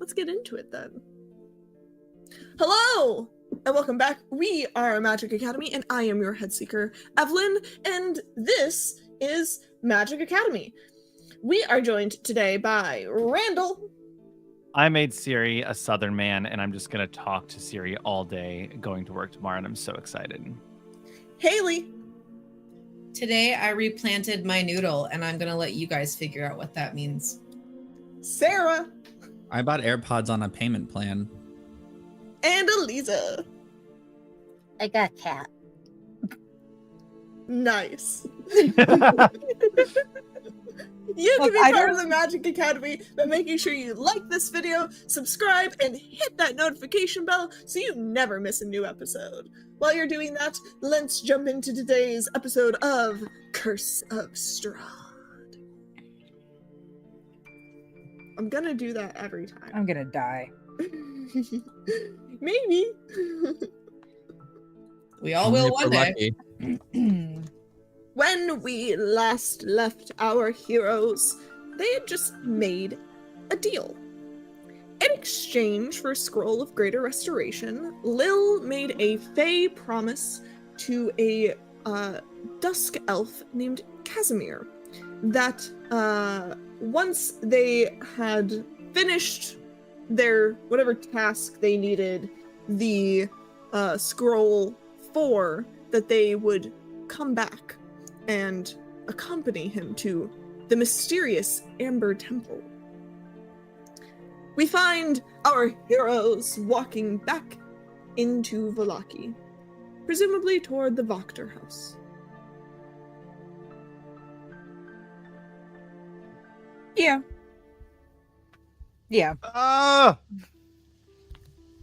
let's get into it then. Hello, and welcome back. We are Magic Academy, and I am your head seeker, Evelyn, and this is Magic Academy. We are joined today by Randall. I made Siri a Southern man, and I'm just going to talk to Siri all day going to work tomorrow, and I'm so excited. Haley. Today I replanted my noodle, and I'm going to let you guys figure out what that means. Sarah. I bought AirPods on a payment plan. And Eliza. I got a cat. Nice. You can be part of the Magic Academy by making sure you like this video, subscribe, and hit that notification bell so you never miss a new episode. While you're doing that, let's jump into today's episode of Curse of Strahd. I'm gonna do that every time. I'm gonna die. Maybe. We all will one day. When we last left our heroes, they had just made a deal. In exchange for a scroll of greater restoration, Lil made a fey promise to a dusk elf named Casimir that once they had finished their whatever task they needed the scroll for, that they would come back and accompany him to the mysterious Amber Temple. We find our heroes walking back into Vallaki, presumably toward the Voctor house. Yeah.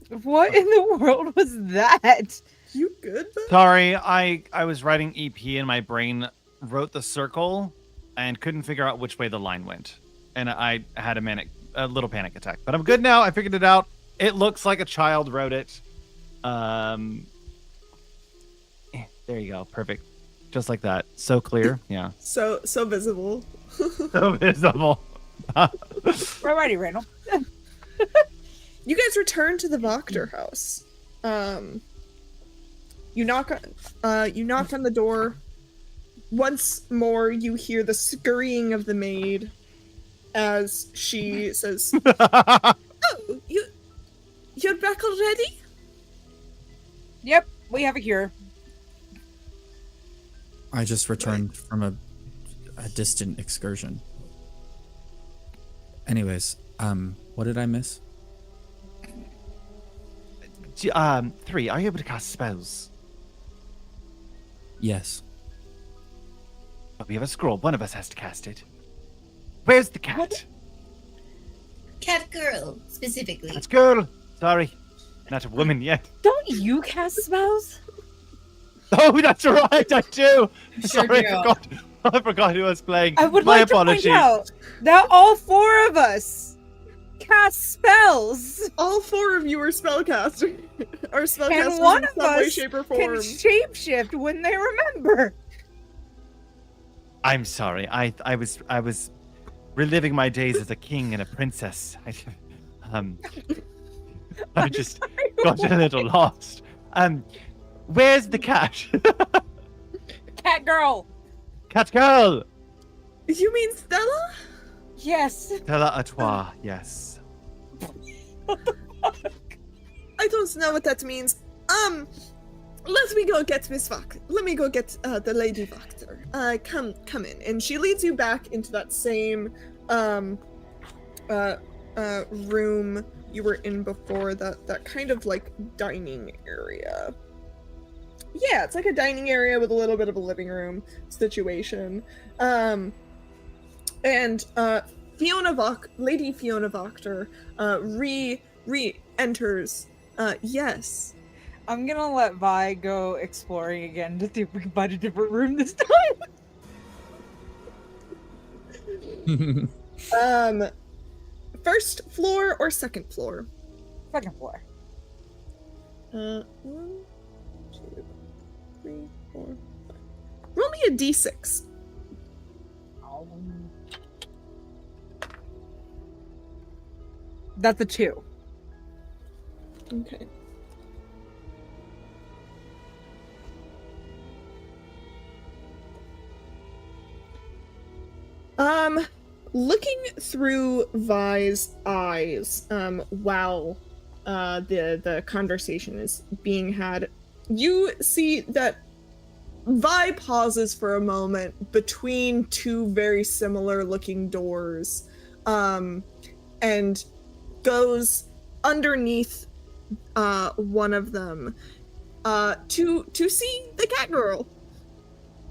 What in the world was that? You good, Ben? Sorry, I was writing EP and my brain wrote the circle and couldn't figure out which way the line went. And I had a little panic attack. But I'm good now. I figured it out. It looks like a child wrote it. There you go. Perfect. Just like that. So clear. Yeah. So visible. So visible. We're ready, Randall. You guys return to the Voctor house. You knock on the door. Once more, you hear the scurrying of the maid as she says, "Oh, you're back already?" Yep, we have a cure. I just returned from a distant excursion. Anyways, what did I miss? 3, are you able to cast spells? Yes. But we have a scroll. One of us has to cast it. Where's the cat? Cat girl, specifically. That's girl. Sorry. Not a woman yet. Don't you cast spells? Oh, that's right. I do. Sure Sorry, do. I forgot who I was playing. I would My like apologies. to point out that all 4 of us cast spells. All 4 of you are spellcasters. Or spellcasters And one in of some way, us shape, or can form. shapeshift when they remember. I'm sorry. I was reliving my days as a king and a princess. I just got a little lost. Where's the cat? Cat girl. Cat girl. You mean Stella? Yes. Stella Artois. Yes. I don't know what that means. Let me go get Miss Vok. Let me go get the Lady Voctor. Come in. And she leads you back into that same room you were in before, that kind of like dining area. Yeah, it's like a dining area with a little bit of a living room situation. And Lady Fiona Voctor re-enters. Yes. I'm gonna let Vi go exploring again to see if we can find a different room this time. First floor or second floor? Second floor. 1, 2, 3, 4, 5. Roll me a d6. That's a 2. Okay. Looking through Vi's eyes, while the conversation is being had, you see that Vi pauses for a moment between two very similar looking doors, and goes underneath one of them to see the cat girl.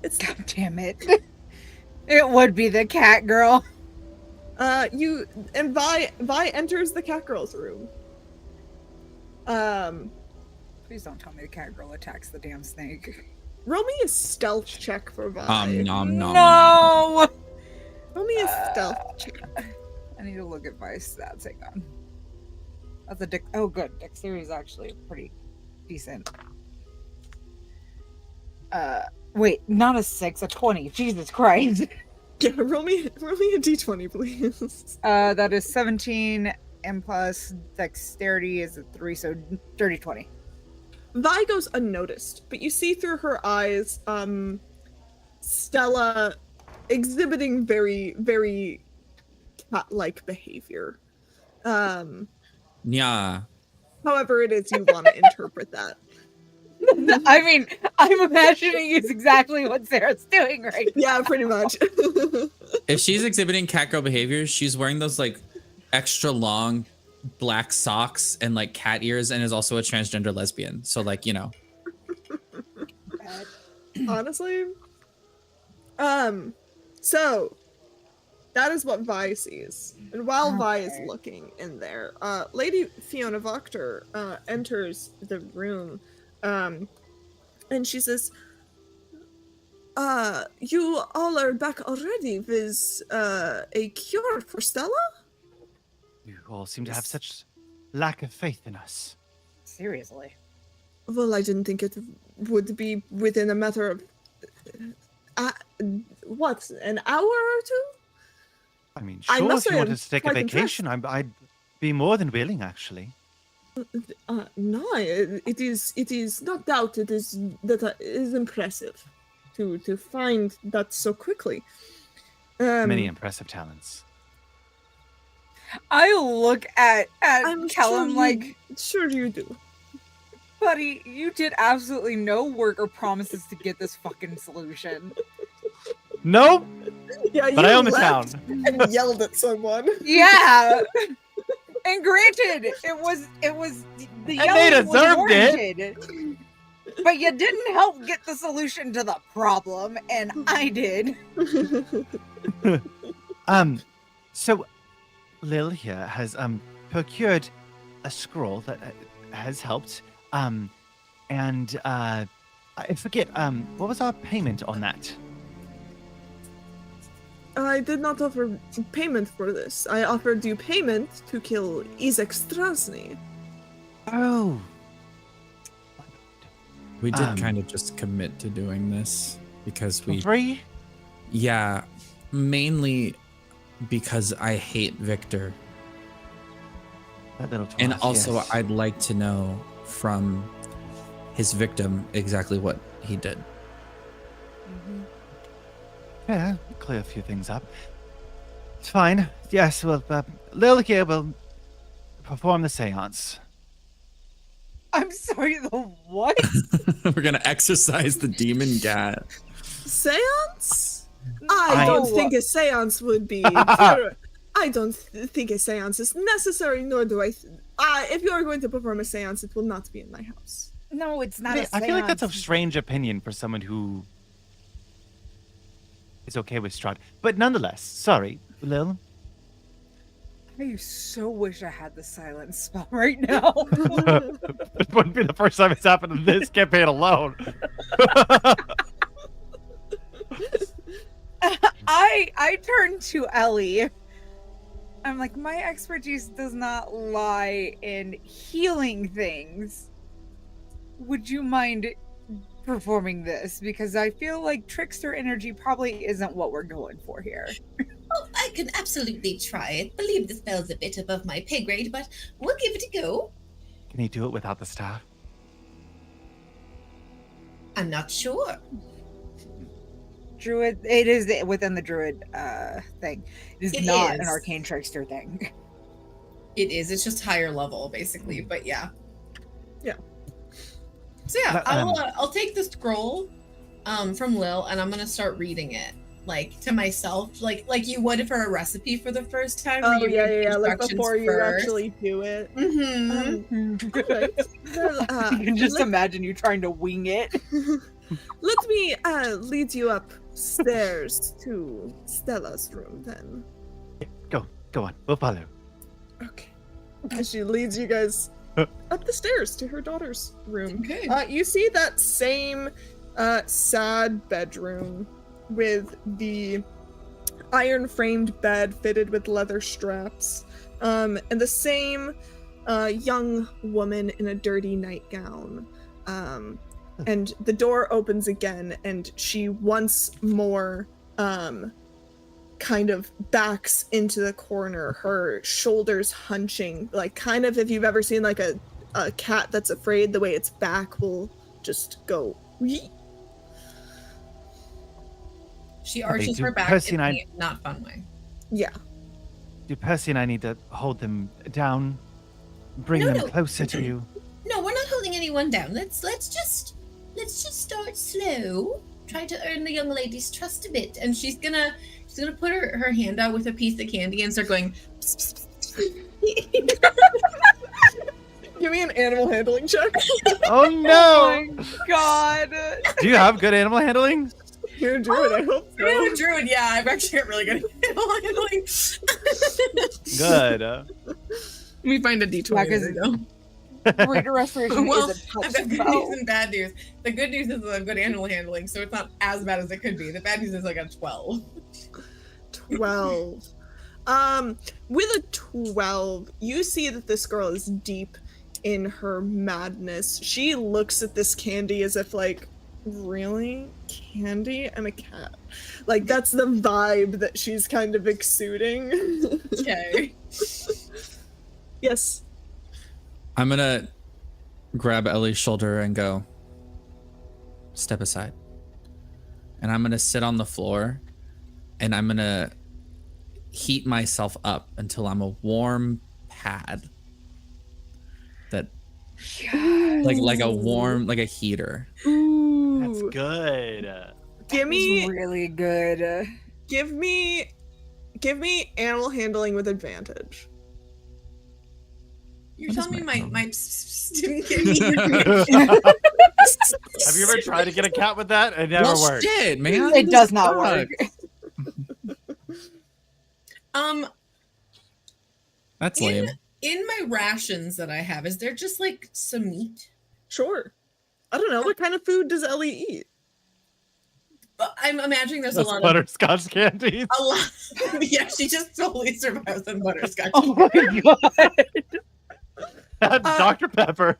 It's God damn it. It would be the cat girl. Vi enters the cat girl's room. Please don't tell me the cat girl attacks the damn snake. Roll me a stealth check for Vi. Nom nom. No! Roll me a stealth check. I need to look at my stats. Hang on. That's a oh good. Dexterity is actually pretty decent. Wait, not a 6, a 20. Jesus Christ. Yeah, roll me a d20, please. That is 17, and plus dexterity is a 3, so dirty 20. Vi goes unnoticed, but you see through her eyes, Stella exhibiting very, very cat-like behavior. Yeah. However it is you want to interpret that. I mean, I'm imagining it's exactly what Sarah's doing right now. Yeah, pretty much. If she's exhibiting catgirl behavior, she's wearing those like extra long black socks and like cat ears, and is also a transgender lesbian. So like, you know. Honestly. So that is what Vi sees. And while Vi is looking in there, Lady Fiona Voctor enters the room. And she says, you all are back already with a cure for Stella? You all seem to have such lack of faith in us. Seriously. Well, I didn't think it would be within a matter of what, an hour or two? I mean, I sure, must if you say wanted I'm to take a quite vacation, I'd be more than willing, actually. No, it is not doubt it is that it is impressive to find that so quickly. Many impressive talents. I look at I'm Callum sure like, sure you do. buddy, you did absolutely no work or promises to get this fucking solution. Nope. Yeah, But you I own the left town. and yelled at someone. Yeah. And granted, it was the And they yelling was deserved it. warranted. But you didn't help get the solution to the problem, and I did. So Lil here has procured a scroll that has helped. And I forget, what was our payment on that? I did not offer payment for this. I offered you payment to kill Izek Strasny. Oh. We did kind of just commit to doing this because we. Free? Yeah, mainly because I hate Victor. That little And twat, also, yes. I'd like to know from his victim exactly what he did. Yeah, clear a few things up. It's fine. Yes, well, Lil here will perform the seance. I'm sorry, the what? We're gonna exorcise the demon cat. Seance? I don't think a seance would be. I don't think a seance is necessary, nor do I. If you are going to perform a seance, it will not be in my house. No, it's not a I feel like that's a seance. strange opinion for someone who is okay with Strahd. But nonetheless, sorry, Lil. I so wish I had the silence spell right now. It wouldn't be the first time it's happened in this campaign alone. I turn to Ellie. I'm like, my expertise does not lie in healing things. Would you mind performing this? Because I feel like trickster energy probably isn't what we're going for here. Oh, I can absolutely try it. Believe the spell's a bit above my pay grade, but we'll give it a go. Can he do it without the staff? I'm not sure. Druid, it is within the druid thing. It is not an is. arcane trickster thing. It is. It's just higher level, basically. But yeah. Yeah. So yeah, But, I'll take the scroll from Lil, and I'm gonna start reading it like to myself, like you would for a recipe for the first time. Oh where you read the yeah. Like instructions before you first. actually do it. Mm-hmm. Alright. Well, I can just imagine you trying to wing it. let me lead you upstairs to Stella's room then. Go on. We'll follow. Okay. As she leads you guys up the stairs to her daughter's room. Okay. You see that same sad bedroom with the iron-framed bed fitted with leather straps, and the same young woman in a dirty nightgown. And the door opens again, and she once more kind of backs into the corner, her shoulders hunching, like kind of if you've ever seen like a cat that's afraid, the way its back will just go. Wee. She arches do her back Percy in and a not fun way. Yeah. Do Percy and I need to hold them down? Bring No, them no. closer to you? No, we're not holding anyone down. Let's just start slow. Try to earn the young lady's trust a bit. And she's gonna put her hand out with a piece of candy and start going. Pss, pss, pss. Give me an animal handling check. Oh no! Oh my god. Do you have good animal handling? You're a druid, I hope so. I'm a druid, yeah. I'm actually really good at animal handling. Good. Let me find a D20. Yeah, 'cause There we go. Greater restoration Well, is a I've touch got good spell. news and bad news. The good news is that I've got animal handling, so it's not as bad as it could be. The bad news is I got 12. 12. With a 12, you see that this girl is deep in her madness. She looks at this candy as if like, really? Candy? I'm a cat. Like, that's the vibe that she's kind of exuding. Okay. Yes. I'm gonna grab Ellie's shoulder and go, step aside. And I'm gonna sit on the floor and I'm gonna heat myself up until I'm a warm pad. That like a warm, like a heater. Ooh. That's good. Give me It's really good. give me animal handling with advantage. You're What is telling me my- my didn't give me Have you ever tried to get a cat with that? It never Well, worked. shit, man. It does not Fuck. work. That's in, lame. in my rations that I have, is there just like some meat? Sure. I don't know, what kind of food does Ellie eat? I'm imagining there's Those a lot butterscotch candies. a lot. Yeah, she just totally survives on butterscotch. Oh my god. That's Dr. Pepper.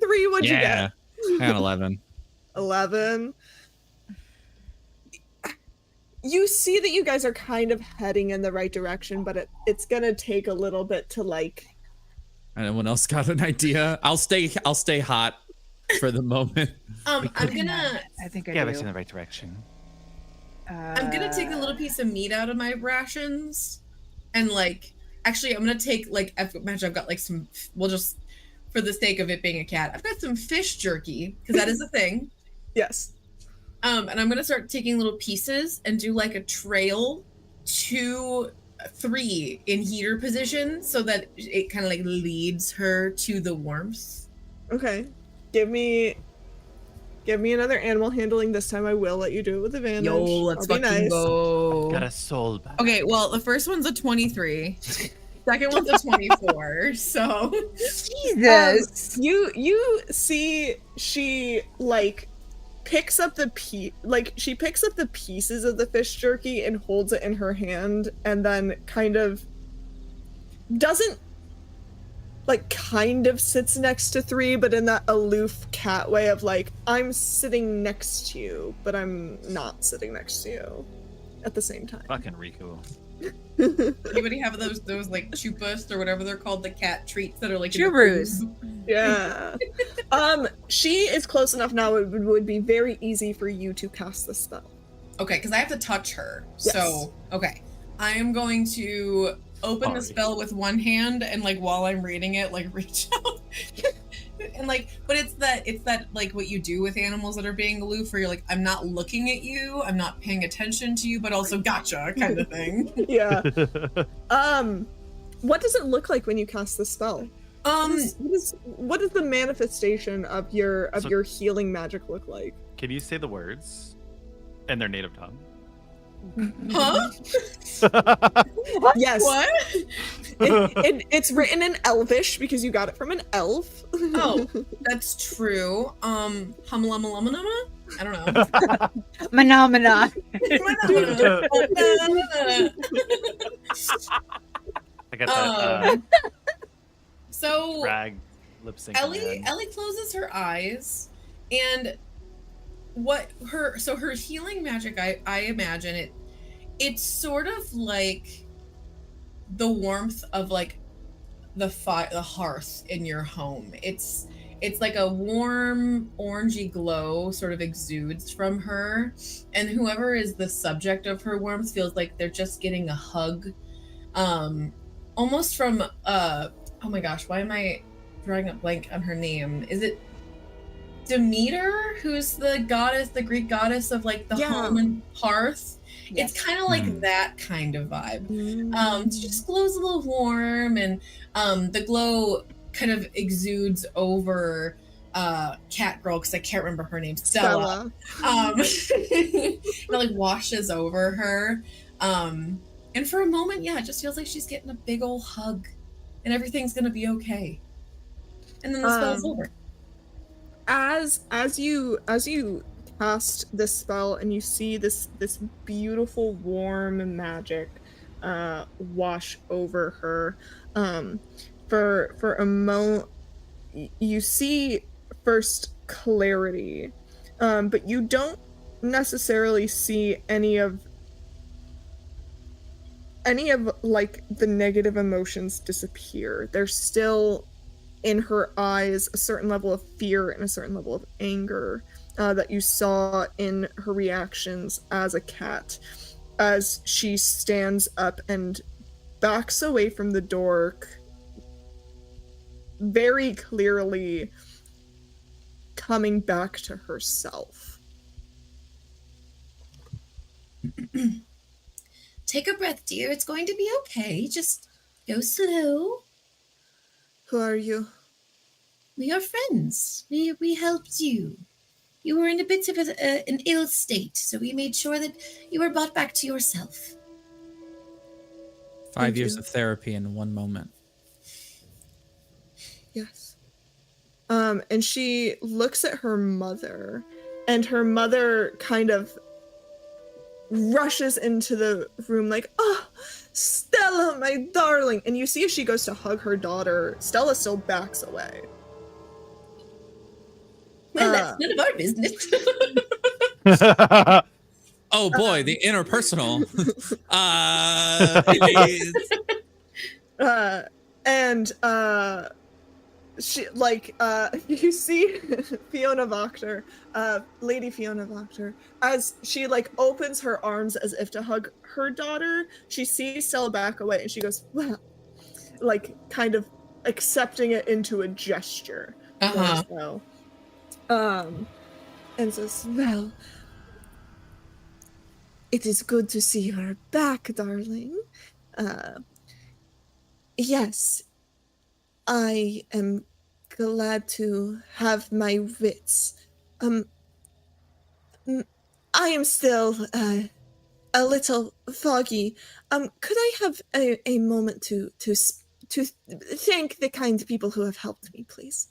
3, what'd you Yeah. get? And 11. 11. You see that you guys are kind of heading in the right direction, but it's gonna take a little bit to like. Anyone else got an idea? I'll stay hot for the moment. I'm gonna I think I Yeah, but it's in do. the right direction. I'm gonna take a little piece of meat out of my rations, and like, actually, I'm gonna take like, imagine I've got like some. We'll just, for the sake of it being a cat, I've got some fish jerky because that is a thing. Yes. And I'm gonna start taking little pieces and do like a trail 2, 3 in heater position so that it kind of like leads her to the warmth. Okay. Give me another animal handling. This time I will let you do it with advantage. Yo, let's I'll be fucking nice. go. Got a soul back. Okay, well, the first one's a 23. Second one's a 24. So Jesus. You see she like picks up the she picks up the pieces of the fish jerky and holds it in her hand, and then kind of doesn't like kind of sits next to 3, but in that aloof cat way of like, I'm sitting next to you, but I'm not sitting next to you at the same time. Fucking Riku. Anybody have those like chupas or whatever they're called, the cat treats that are like Chubroos. Yeah. She is close enough now. It would be very easy for you to cast the spell. Okay, because I have to touch her. Yes. So, okay. I am going to open the Sorry. spell with one hand and like while I'm reading it, like reach out. And like, but it's that like what you do with animals that are being aloof where you're like, I'm not looking at you, I'm not paying attention to you, but also gotcha kind of thing. Yeah. What does it look like when you cast the spell? What does the manifestation of your healing magic look like? Can you say the words in their native tongue? Huh? Yes. What? It's written in Elvish because you got it from an elf. Oh, that's true. Humlamalumana? I don't know. Phenomena. I got that So rag lip sync. Ellie closes her eyes, and her healing magic, I imagine it's sort of like the warmth of like the hearth in your home. It's like a warm orangey glow sort of exudes from her, and whoever is the subject of her warmth feels like they're just getting a hug, almost from oh my gosh, why am I drawing a blank on her name? Is it Demeter, who's the Greek goddess of like the home and hearth? Yes. It's kind of like that kind of vibe. It just glows a little warm, and the glow kind of exudes over cat girl, because I can't remember her name, Stella. It like washes over her, and for a moment, yeah, it just feels like she's getting a big old hug, and everything's gonna be okay. And then the spell's over. As you cast this spell and you see this beautiful warm magic wash over her, for a moment you see first clarity, but you don't necessarily see any of like the negative emotions disappear. There's still in her eyes a certain level of fear and a certain level of anger that you saw in her reactions as a cat, as she stands up and backs away from the door, very clearly coming back to herself. Take a breath, dear. It's going to be okay. Just go slow. Who are you? We are friends. We helped you. You were in a bit of an ill state, so we made sure that you were brought back to yourself. 5 years of therapy in one moment. Yes. And she looks at her mother, and her mother kind of rushes into the room like, "Oh, Stella, my darling." And you see as she goes to hug her daughter, Stella still backs away. Well, that's none of our business. Oh boy, the interpersonal. She like you see Fiona Wachter, Lady Fiona Wachter, as she like opens her arms as if to hug her daughter. She sees Stella back away, and she goes, "Well," like kind of accepting it into a gesture. So, and says, "Well, it is good to see her back, darling. Yes, I am glad to have my wits. I am still a little foggy. Could I have a moment to thank the kind people who have helped me, please?"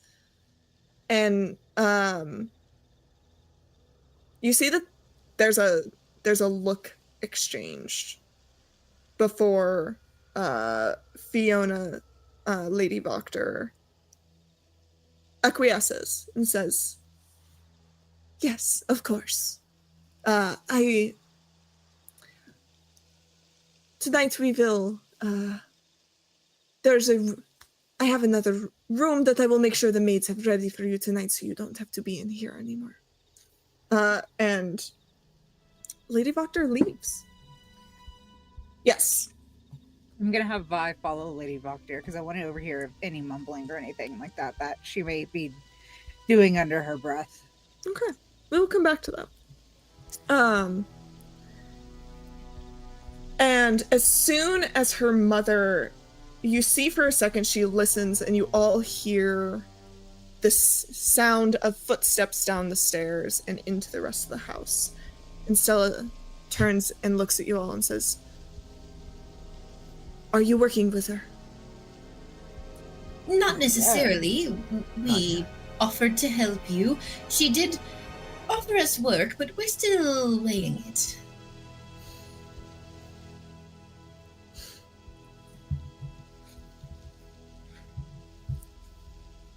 And you see that there's a look exchanged before Fiona, Lady Wachter, acquiesces and says, "Yes, of course. I tonight we will, I have another room that I will make sure the maids have ready for you tonight so you don't have to be in here anymore. And Lady Voctor leaves. Yes. I'm gonna have Vi follow Lady Voctor because I want to overhear any mumbling or anything like that she may be doing under her breath. Okay. We will come back to that. And as soon as her mother, you see for a second she listens and you all hear this sound of footsteps down the stairs and into the rest of the house. And Stella turns and looks at you all and says, "Are you working with her?" Not necessarily. We offered to help you. She did offer us work, but we're still weighing it.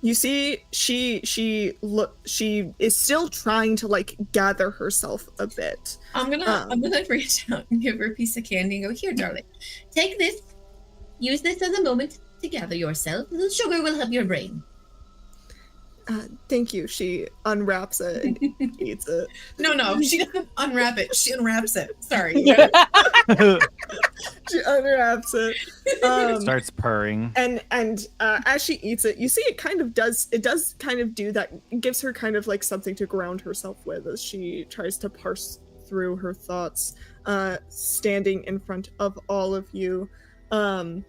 You see, she is still trying to like gather herself a bit. I'm gonna reach out and give her a piece of candy and go, "Here, darling, take this. Use this as a moment to gather yourself. The sugar will help your brain." Thank you. She unwraps it and eats it. No, she doesn't unwrap it. She unwraps it. Sorry. She unwraps it. Starts purring. And as she eats it, you see it does kind of do that. It gives her kind of like something to ground herself with as she tries to parse through her thoughts, standing in front of all of you. Her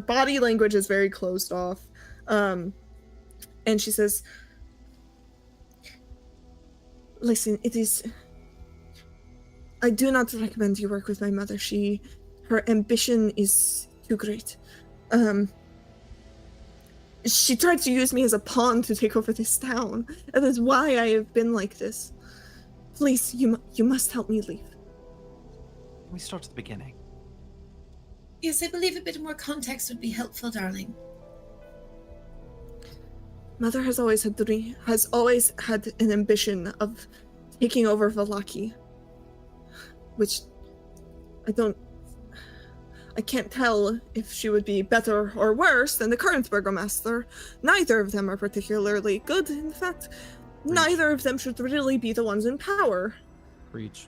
body language is very closed off. And she says, "Listen, I do not recommend you work with my mother. Her ambition is too great. She tried to use me as a pawn to take over this town. That is why I have been like this. Please, you must help me leave." We start at the beginning. Yes, I believe a bit more context would be helpful, darling. Mother has always had an ambition of taking over Vallaki, which I can't tell if she would be better or worse than the current burgomaster. Neither of them are particularly good. In fact, neither of them should really be the ones in power. Preach.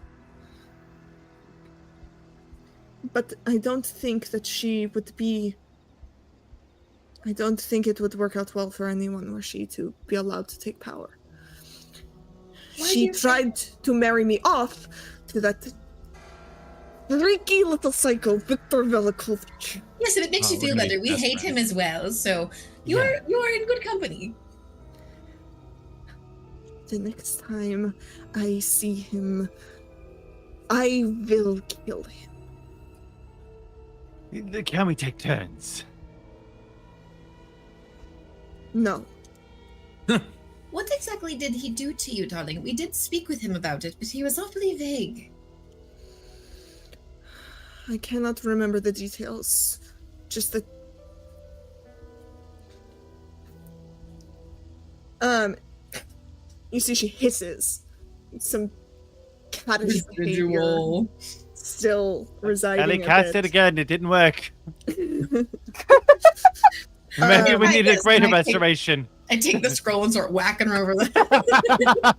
But I don't think that she would be... I don't think it would work out well for anyone were she to be allowed to take power. She tried to marry me off to that freaky little psycho, Victor Velikovich. Yes, if it makes you feel better, we hate him as well, so you are in good company. The next time I see him, I will kill him. Can we take turns? No. What exactly did he do to you, darling? We did speak with him about it, but he was awfully vague. I cannot remember the details. Just that... You see she hisses. Some cattish behavior still residing Ellie cast it again. It didn't work. Maybe we need a greater restoration. I take the scroll and start whacking her over the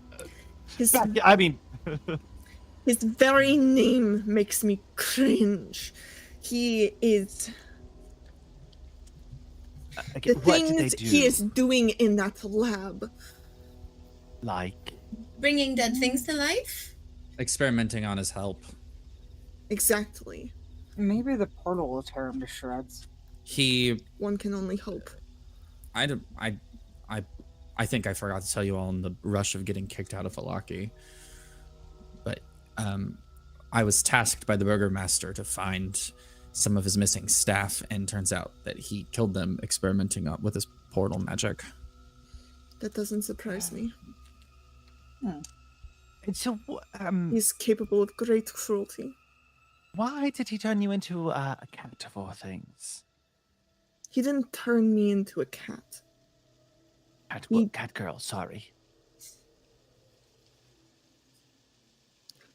His very name makes me cringe. He is... the things he is doing in that lab. Like? Bringing dead things to life? Experimenting on his help. Exactly. Maybe the portal will tear him to shreds. One can only hope. I think I forgot to tell you all in the rush of getting kicked out of Vallaki. But I was tasked by the burgomaster to find some of his missing staff, and turns out that he killed them experimenting with his portal magic. That doesn't surprise me. And so, he's capable of great cruelty. Why did he turn you into a cat of all things? He didn't turn me into a cat. Cat girl, sorry.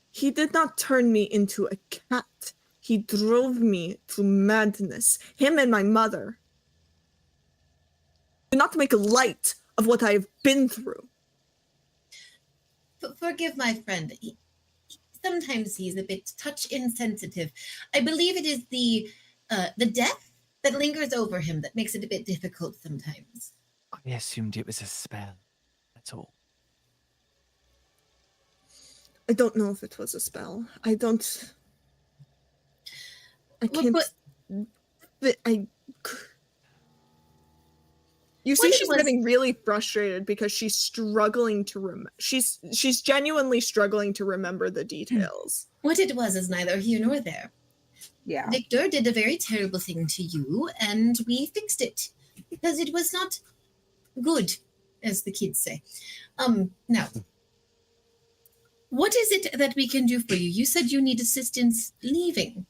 He did not turn me into a cat. He drove me to madness. Him and my mother. Do not make light of what I have been through. Forgive my friend. Sometimes he's a bit touch insensitive. I believe it is the death that lingers over him that makes it a bit difficult sometimes. I assumed it was a spell. That's all. I don't know if it was a spell. I can't. You see, she's getting really frustrated because she's struggling to remember. She's genuinely struggling to remember the details. What it was is neither here nor there. Yeah. Victor did a very terrible thing to you, and we fixed it because it was not good, as the kids say. Now, what is it that we can do for you? You said you need assistance leaving.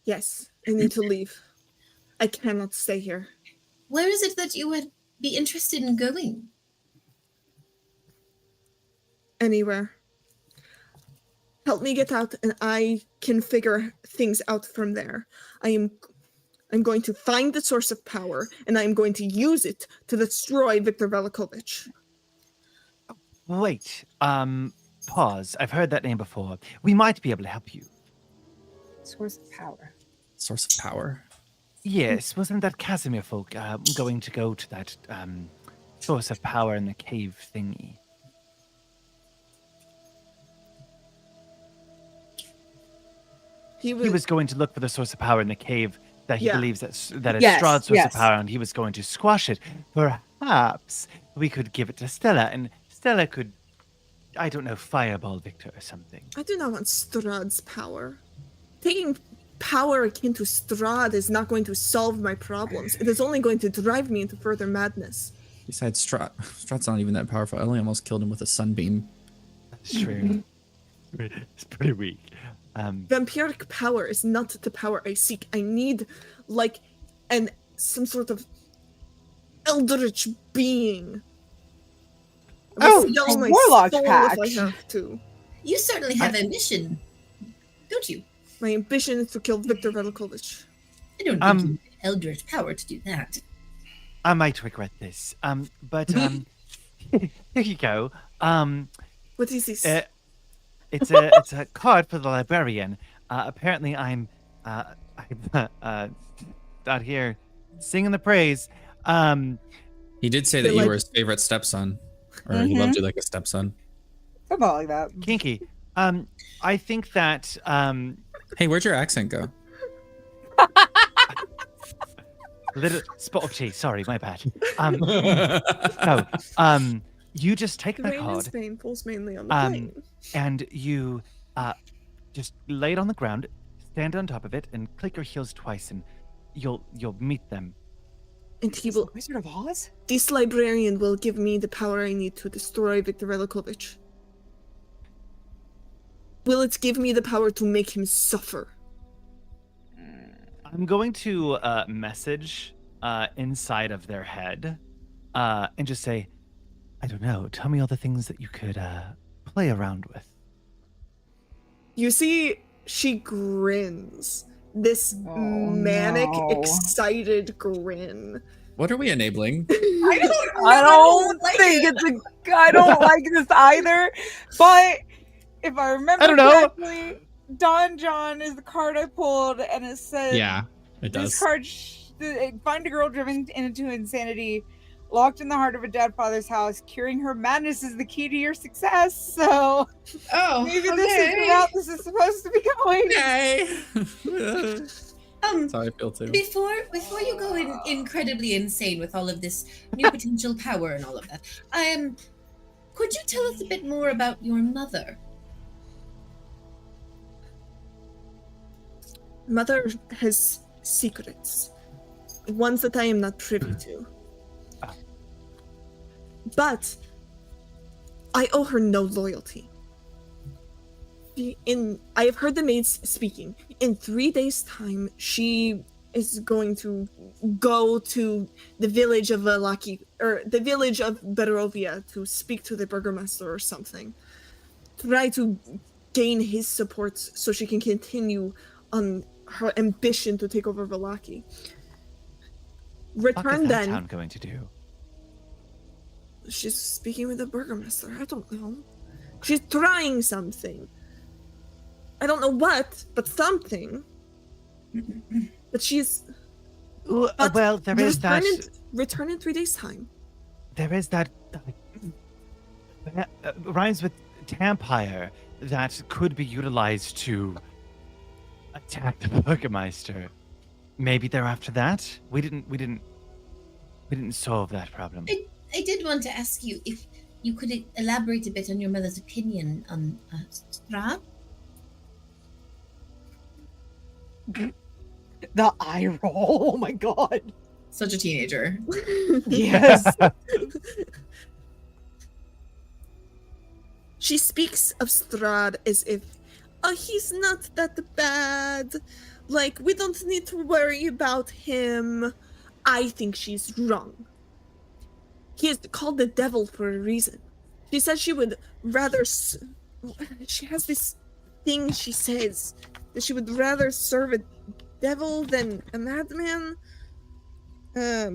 Yes, I need to leave. I cannot stay here. Where is it that you would be interested in going? Anywhere. Help me get out, and I can figure things out from there. I'm going to find the source of power, and I'm going to use it to destroy Viktor Velikovich. Wait, pause. I've heard that name before. We might be able to help you. Source of power. Source of power. Yes, wasn't that Casimir folk going to go to that source of power in the cave thingy? He was going to look for the source of power in the cave that he believes that is Strahd's source of power, and he was going to squash it. Perhaps we could give it to Stella, and Stella could, I don't know, fireball Victor or something. I do not want Strahd's power. Taking power akin to Strahd is not going to solve my problems. It is only going to drive me into further madness. Besides, Strahd's not even that powerful. Ellie almost killed him with a sunbeam. That's true. It's pretty weak. Vampiric power is not the power I seek. I need, some sort of eldritch being. Oh, a warlock patch. If I have to. You certainly have ambition, don't you? My ambition is to kill Viktor Velikovich. I don't think you have eldritch power to do that. I might regret this. But here you go. What is this? It's a card for the librarian. Apparently, I'm out here singing the praise. He did say that you were his favorite stepson, or he loved you like a stepson. Something like that. Kinky. I think that. Hey, where'd your accent go? Little spot of cheese. Sorry, my bad. You just take that card. Spain falls mainly on the plane. And you just lay it on the ground, stand on top of it, and click your heels twice, and you'll meet them. And he will. Wizard of Oz? This librarian will give me the power I need to destroy Viktor Velikovich. Will it give me the power to make him suffer? I'm going to message inside of their head and just say, I don't know, tell me all the things that you could play around with. You see, she grins. This manic, excited grin. What are we enabling? I don't like this either. But if I remember correctly, Don John is the card I pulled, and it says, "Yeah, it does." This card, find a girl driven into insanity, locked in the heart of a dead father's house. Curing her madness is the key to your success. So, maybe this is the route this is supposed to be going. Okay. That's how I feel too. Before you go incredibly insane with all of this new potential power and all of that, could you tell us a bit more about your mother? Mother has secrets, ones that I am not privy to. But I owe her no loyalty. I have heard the maids speaking. In 3 days' time, she is going to go to the village of the village of Barovia to speak to the burgomaster or something. Try to gain his support so she can continue on her ambition to take over Vallaki. What is Return that then. town going to do? She's speaking with the burgomaster. I don't know. She's trying something. I don't know what, but something. But she's. But Well, there is that. Return in 3 days' time. There is that. Rhymes with Tampire that could be utilized to attack the Burgermeister. Maybe they're after that. We didn't solve that problem. I did want to ask you if you could elaborate a bit on your mother's opinion on Strahd. The eye roll. Oh my god. Such a teenager. Yes. She speaks of Strahd as if, he's not that bad. Like, we don't need to worry about him. I think she's wrong. He is called the devil for a reason. She says she would rather... She has this thing she says, that she would rather serve a devil than a madman.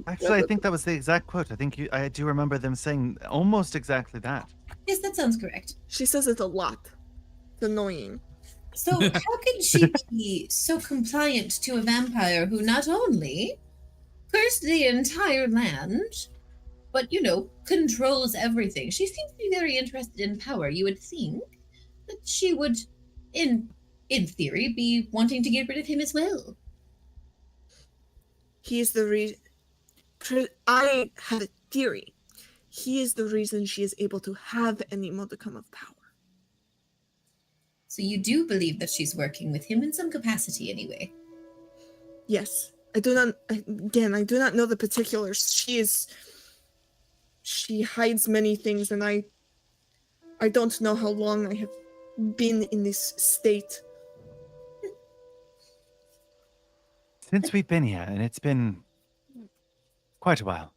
Actually, I think that was the exact quote. I do remember them saying almost exactly that. Yes, that sounds correct. She says it a lot. It's annoying. So how can she be so compliant to a vampire who not only cursed the entire land, but, controls everything? She seems to be very interested in power. You would think that she would, in theory, be wanting to get rid of him as well. He is the reason... I have a theory. He is the reason she is able to have any modicum of power. So you do believe that she's working with him in some capacity anyway? Yes. I do not know the particulars. She hides many things, and I don't know how long I have been in this state. Since we've been here, and it's been quite a while.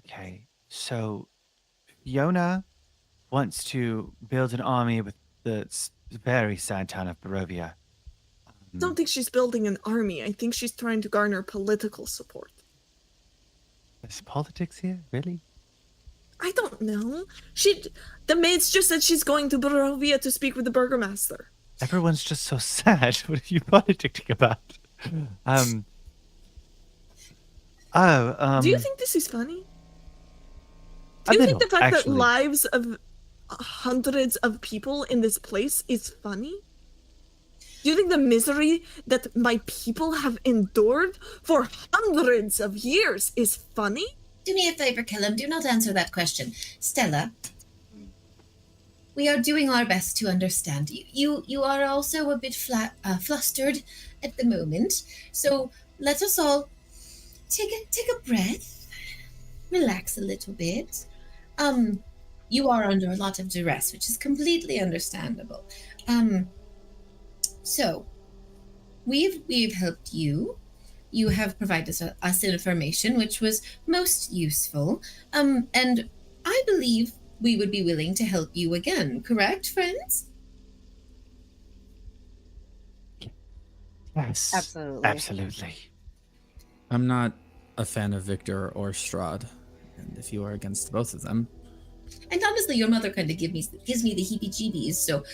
Okay, so Fiona wants to build an army with the very sad town of Barovia. I don't think she's building an army. I think she's trying to garner political support. Is politics here? Really? I don't know. The maids just said she's going to Barovia to speak with the burgomaster. Everyone's just so sad. What are you politicking about? Do you think this is funny? Do you think the fact that lives of hundreds of people in this place is funny? Do you think the misery that my people have endured for hundreds of years is funny? Do me a favor, Kellum. Do not answer that question. Stella, we are doing our best to understand you. You are also a bit flustered at the moment. So let us all take a breath, relax a little bit. You are under a lot of duress, which is completely understandable. So we've helped you. You have provided us information, which was most useful. And I believe we would be willing to help you again, correct, friends? Yes. Absolutely. Absolutely. I'm not a fan of Victor or Strahd, and if you are against both of them. And honestly, your mother kind of gives me the heebie-jeebies, so,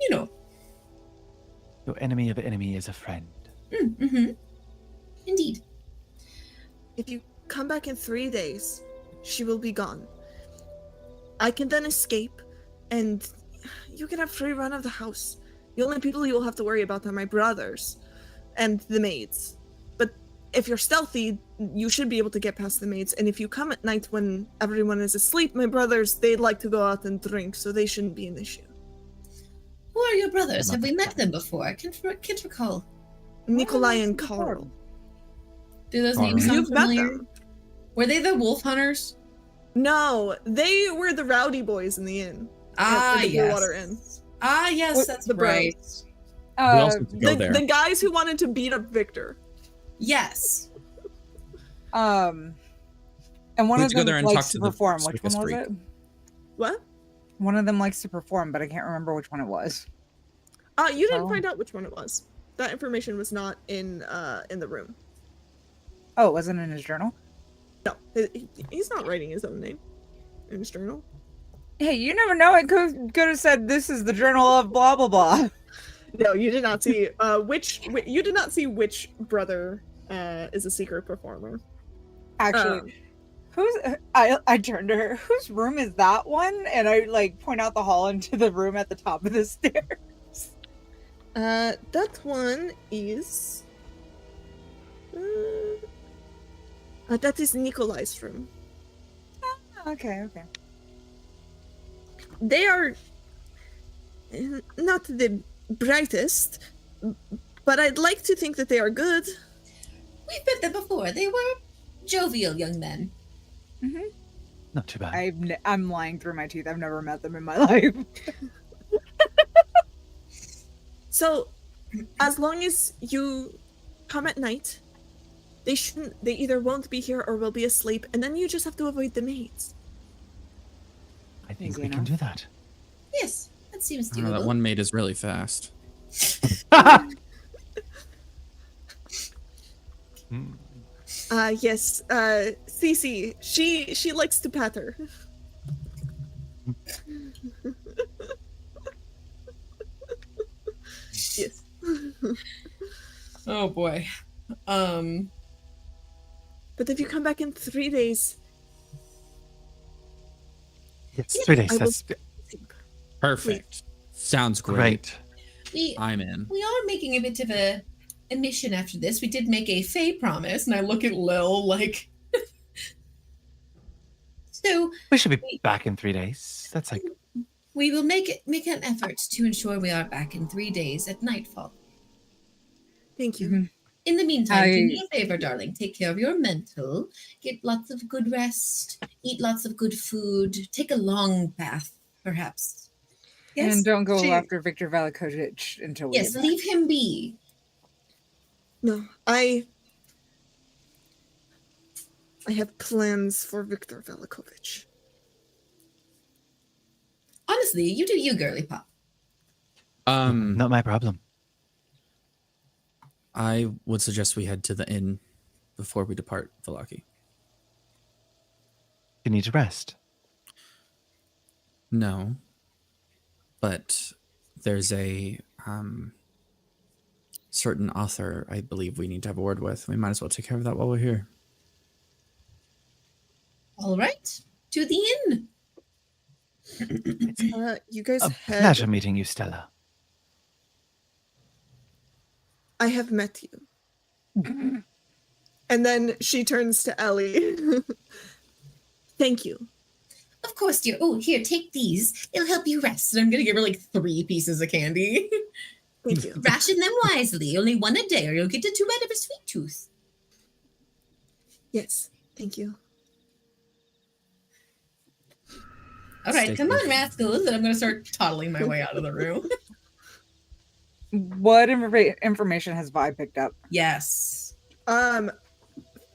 Your enemy of enemy is a friend. Mm-hmm. Indeed. If you come back in 3 days, she will be gone. I can then escape, and you can have free run of the house. The only people you will have to worry about are my brothers and the maids. But if you're stealthy, you should be able to get past the maids. And if you come at night when everyone is asleep, my brothers, they like to go out and drink, so they shouldn't be an issue. Who are your brothers? Have we met them before? I can't recall. Nikolai and Carl. Do those All names right. sound You've met familiar? them. Were they the wolf hunters? No, they were the rowdy boys in the inn. Ah, in the yes. Water Inn. Ah, yes, With that's the right. We also have to go The, there. the guys who wanted to beat up Victor. Yes. And one We of have to go them there and talk likes to to the perform. Which circus one was freak. it? What? One of them likes to perform, but I can't remember which one it was. You didn't Oh. find out which one it was. That information was not in the room. Oh, it wasn't in his journal? No, he's not writing his own name in his journal. Hey, you never know. I could have said this is the journal of blah blah blah. No, you did not see you did not see which brother is a secret performer. Actually, I turned to her. Whose room is that one? And I like point out the hall into the room at the top of the stairs. That one is that is Nikolai's room. Okay. They are not the brightest, but I'd like to think that they are good. We've met them before. They were jovial young men. Not too bad. I'm lying through my teeth. I've never met them in my life. So, as long as you come at night, they either won't be here or will be asleep, and then you just have to avoid the maids. I think Easy we can enough. do that. Yes, that seems I don't know, doable. that one maid is really fast. Yes, Cece, she likes to patter. Yes. Oh boy. But if you come back in 3 days, Yes, 3 days. I will- That's Perfect. Sounds great. great. I'm in. We are making a bit of a mission after this. We did make a Fey promise. And I look at Lil like, So We should be back in 3 days. That's like we will make an effort to ensure we are back in 3 days at nightfall. thank you. Mhm. In the meantime, do I- me a favor, darling. Take care of your mental. Get lots of good rest. Eat lots of good food. Take a long bath, perhaps. Yes, And don't go she- after Victor Velikovic until we Yes, get back. leave him be. No, I have plans for Viktor Velikovic. Honestly, you do you, girly pop. not my problem. I would suggest we head to the inn before we depart Valaki. You need to rest. No, but there's a certain author I believe we need to have a word with. We might as well take care of that while we're here. All right, to the inn. You guys A head. pleasure meeting you, Stella. I have met you. And then she turns to Ellie. Thank you. Of course, dear. Oh, here, take these. It'll help you rest. and I'm gonna give her like 3 pieces of candy. Thank you. Ration them wisely. Only one a day, or you'll get too bad of a sweet tooth. Yes, thank you. All right, Stay come on, safe. rascals. And I'm gonna start toddling my way out of the room. What information has Vi picked up? Yes.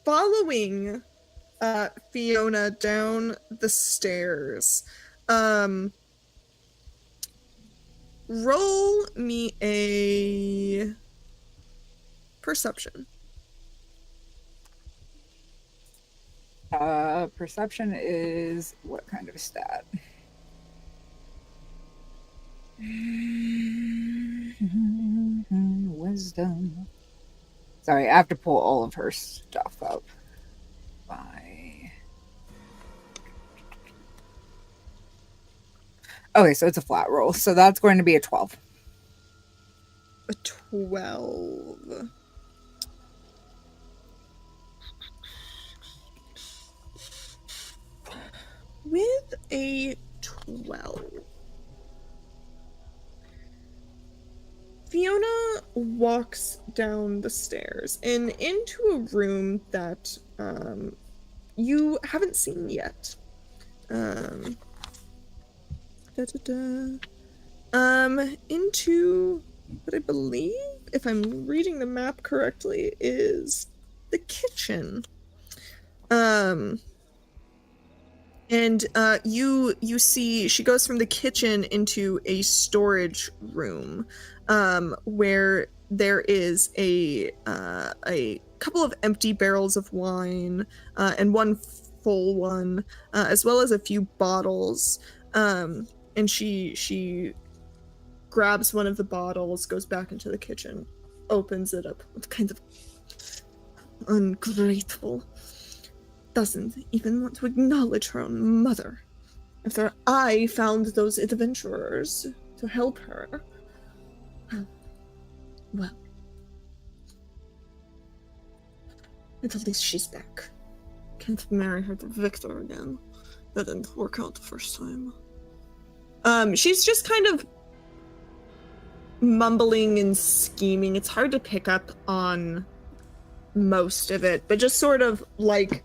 Following Fiona down the stairs, roll me a perception. Perception is what kind of stat? Wisdom. Sorry, I have to pull all of her stuff up. Okay, so it's a flat roll. So that's going to be a 12. A 12. With a 12. Fiona walks down the stairs and into a room that you haven't seen yet. Into what I believe, if I'm reading the map correctly, is the kitchen. And you see she goes from the kitchen into a storage room, where there is a couple of empty barrels of wine and one full one, as well as a few bottles. And she grabs one of the bottles, goes back into the kitchen, opens it up with kind of ungrateful. Doesn't even want to acknowledge her own mother. After I found those adventurers to help her. Well. At least she's back. Can't marry her to Victor again. That didn't work out the first time. She's just kind of mumbling and scheming. It's hard to pick up on most of it, but just sort of like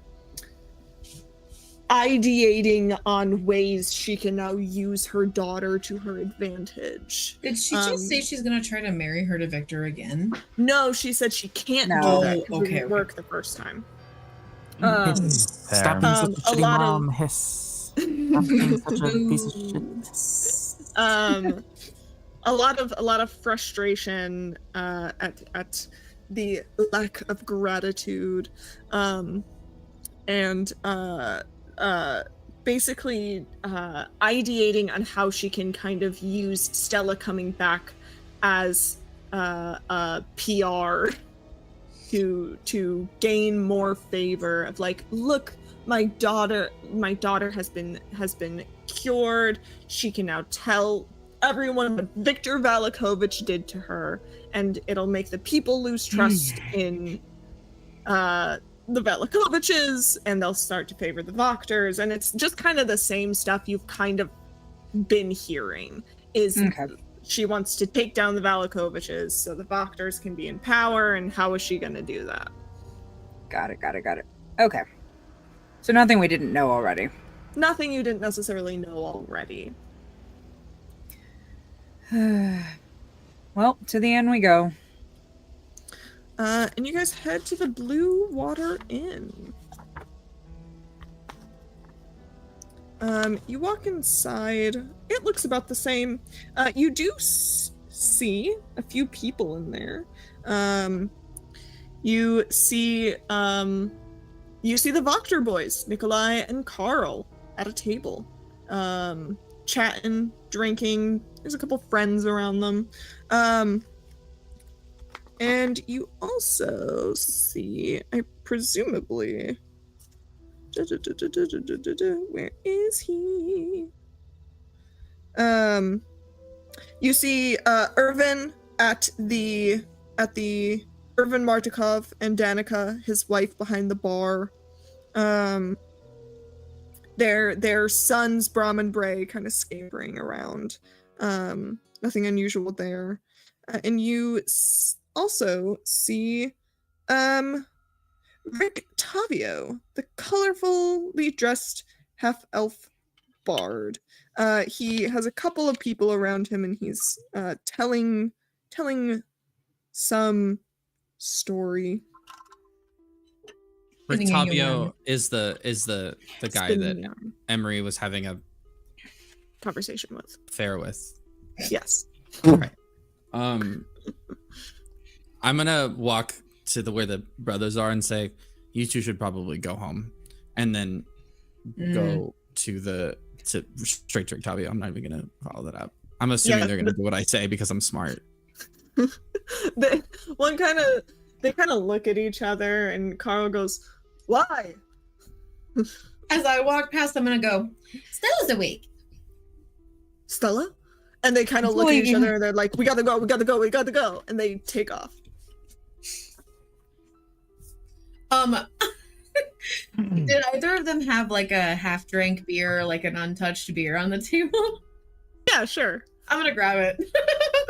ideating on ways she can now use her daughter to her advantage. Did she just say she's gonna try to marry her to Victor again? No, she said she can't No. do that because it didn't work the first time. Stop being such a shitty lot of- mom. Hiss. Stop being such a piece of shit. A lot of frustration at the lack of gratitude, and basically ideating on how she can kind of use Stella coming back as PR to gain more favor of like, look, my daughter has been cured. She can now tell everyone what Victor Valakovich did to her, and it'll make the people lose trust in the Valakoviches, and they'll start to favor the Wachters. And it's just kind of the same stuff you've kind of been hearing, is she wants to take down the Valakoviches so the Wachters can be in power, and how is she going to do that? Got it. Okay. So nothing we didn't know already. Nothing you didn't necessarily know already. Well, to the end we go. And you guys head to the Blue Water Inn. You walk inside. It looks about the same. You do see a few people in there. You see the Wachter boys, Nikolai and Carl, at a table, chatting, drinking. There's a couple friends around them. And you also see, I presumably, where is he? You see Irvin at the Irvin Martikov and Danica, his wife, behind the bar. Their sons Bram and Bray kind of scampering around. Nothing unusual there. And you also see Rick Tavio, the colorfully dressed half-elf bard. He has a couple of people around him, and he's telling some story. Rictavio is the guy that Emery was having a conversation with. Affair with. Yes. Right. I'm gonna walk to where the brothers are and say, you two should probably go home, and then go straight to Rictavio. I'm not even gonna follow that up. I'm assuming they're gonna do what I say because I'm smart. They kind of look at each other, and Carl goes, "Why?" As I walk past, I'm gonna go, Stella's awake. Stella? And they kind of look at each other, and they're like, we gotta go, and they take off. Did either of them have like a half-drank beer, like an untouched beer on the table? Yeah, sure. I'm gonna grab it.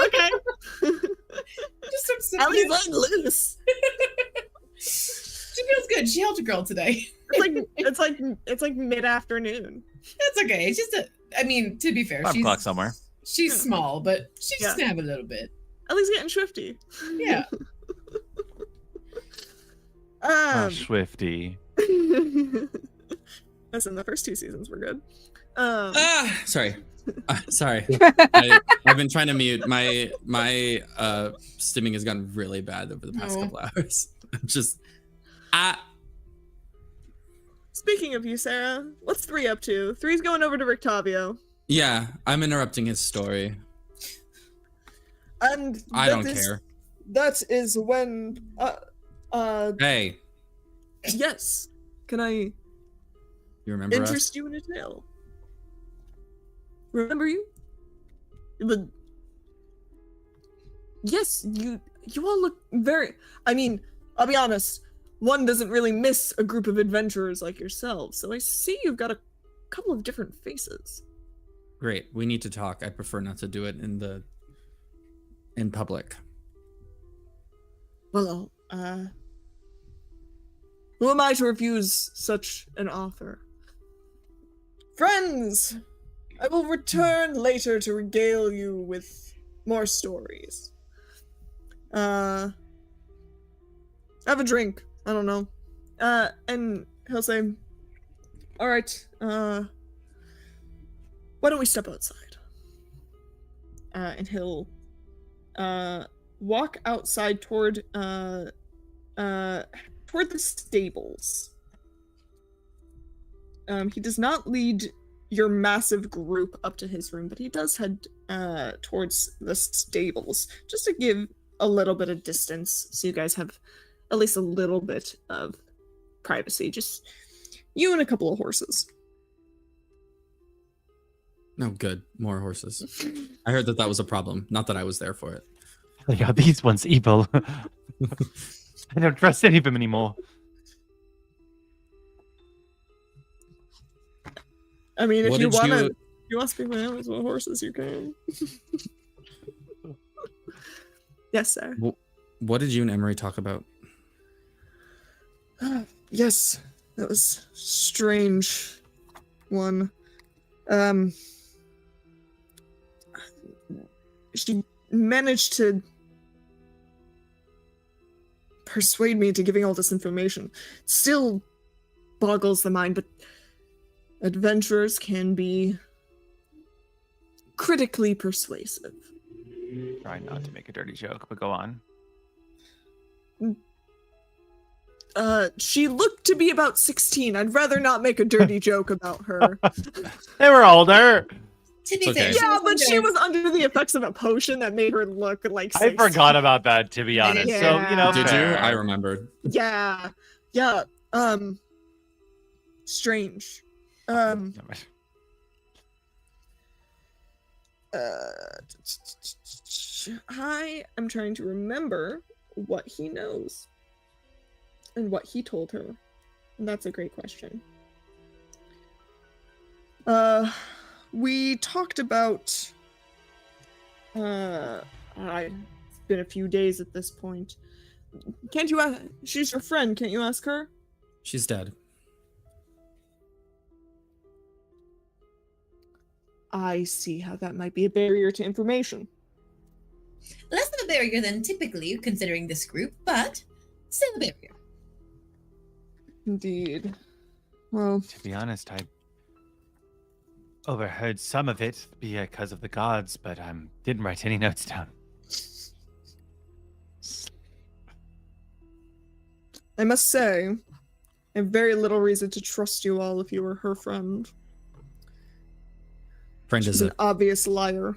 Okay. Just some Ellie's letting loose. She feels good. She helped a girl today. It's like mid-afternoon. That's okay. It's just to be fair, 5 o'clock somewhere. She's small, but she just can have a little bit. Ellie's getting swifty. Yeah. Swifty. Listen, the first 2 seasons were good. Sorry. Sorry. I've been trying to mute. My stimming has gotten really bad over the past couple hours. Just Speaking of you, Sarah, what's 3 up to? 3's going over to Rictavio. yeah, I'm interrupting his story. And I don't care. That is when Hey, yes. Can I you remember us? interest you in a tale? Remember you? But yes, you all look very, I mean, I'll be honest, one doesn't really miss a group of adventurers like yourselves, so I see you've got a couple of different faces. Great. We need to talk. I prefer not to do it in public. Well, who am I to refuse such an offer? Friends, I will return later to regale you with more stories. Have a drink. I don't know. And he'll say, all right, why don't we step outside? And he'll walk outside toward the stables. He does not lead your massive group up to his room, but he does head towards the stables just to give a little bit of distance so you guys have at least a little bit of privacy. Just you and a couple of horses. No, good. More horses. I heard that was a problem. Not that I was there for it. Yeah, these ones evil. I don't trust any of them anymore. I mean, if What you did want you- to, you want to speak my hours with horses, you can. Yes, sir. What did you and Emery talk about? Yes, that was strange. One. She managed to persuade me into giving all this information. Still boggles the mind, but adventurers can be critically persuasive. Try not to make a dirty joke, but go on. She looked to be about 16. I'd rather not make a dirty joke about her. They were older. To be Okay. fair, Yeah, but she was under the effects of a potion that made her look like 16. I forgot about that, to be honest. So, you know, Did fair. you? I remembered. Yeah. Strange. Never mind. I am trying to remember what he knows and what he told her. And that's a great question. We talked about it's been a few days at this point. Can't you ask? She's your friend. Can't you ask her? She's dead. I see how that might be a barrier to information. Less of a barrier than typically, considering this group, but still a barrier. Indeed. Well, To be honest, I overheard some of it because of the gods, but didn't write any notes down. I must say, I have very little reason to trust you all if you were her friend. Friend She's is an obvious liar.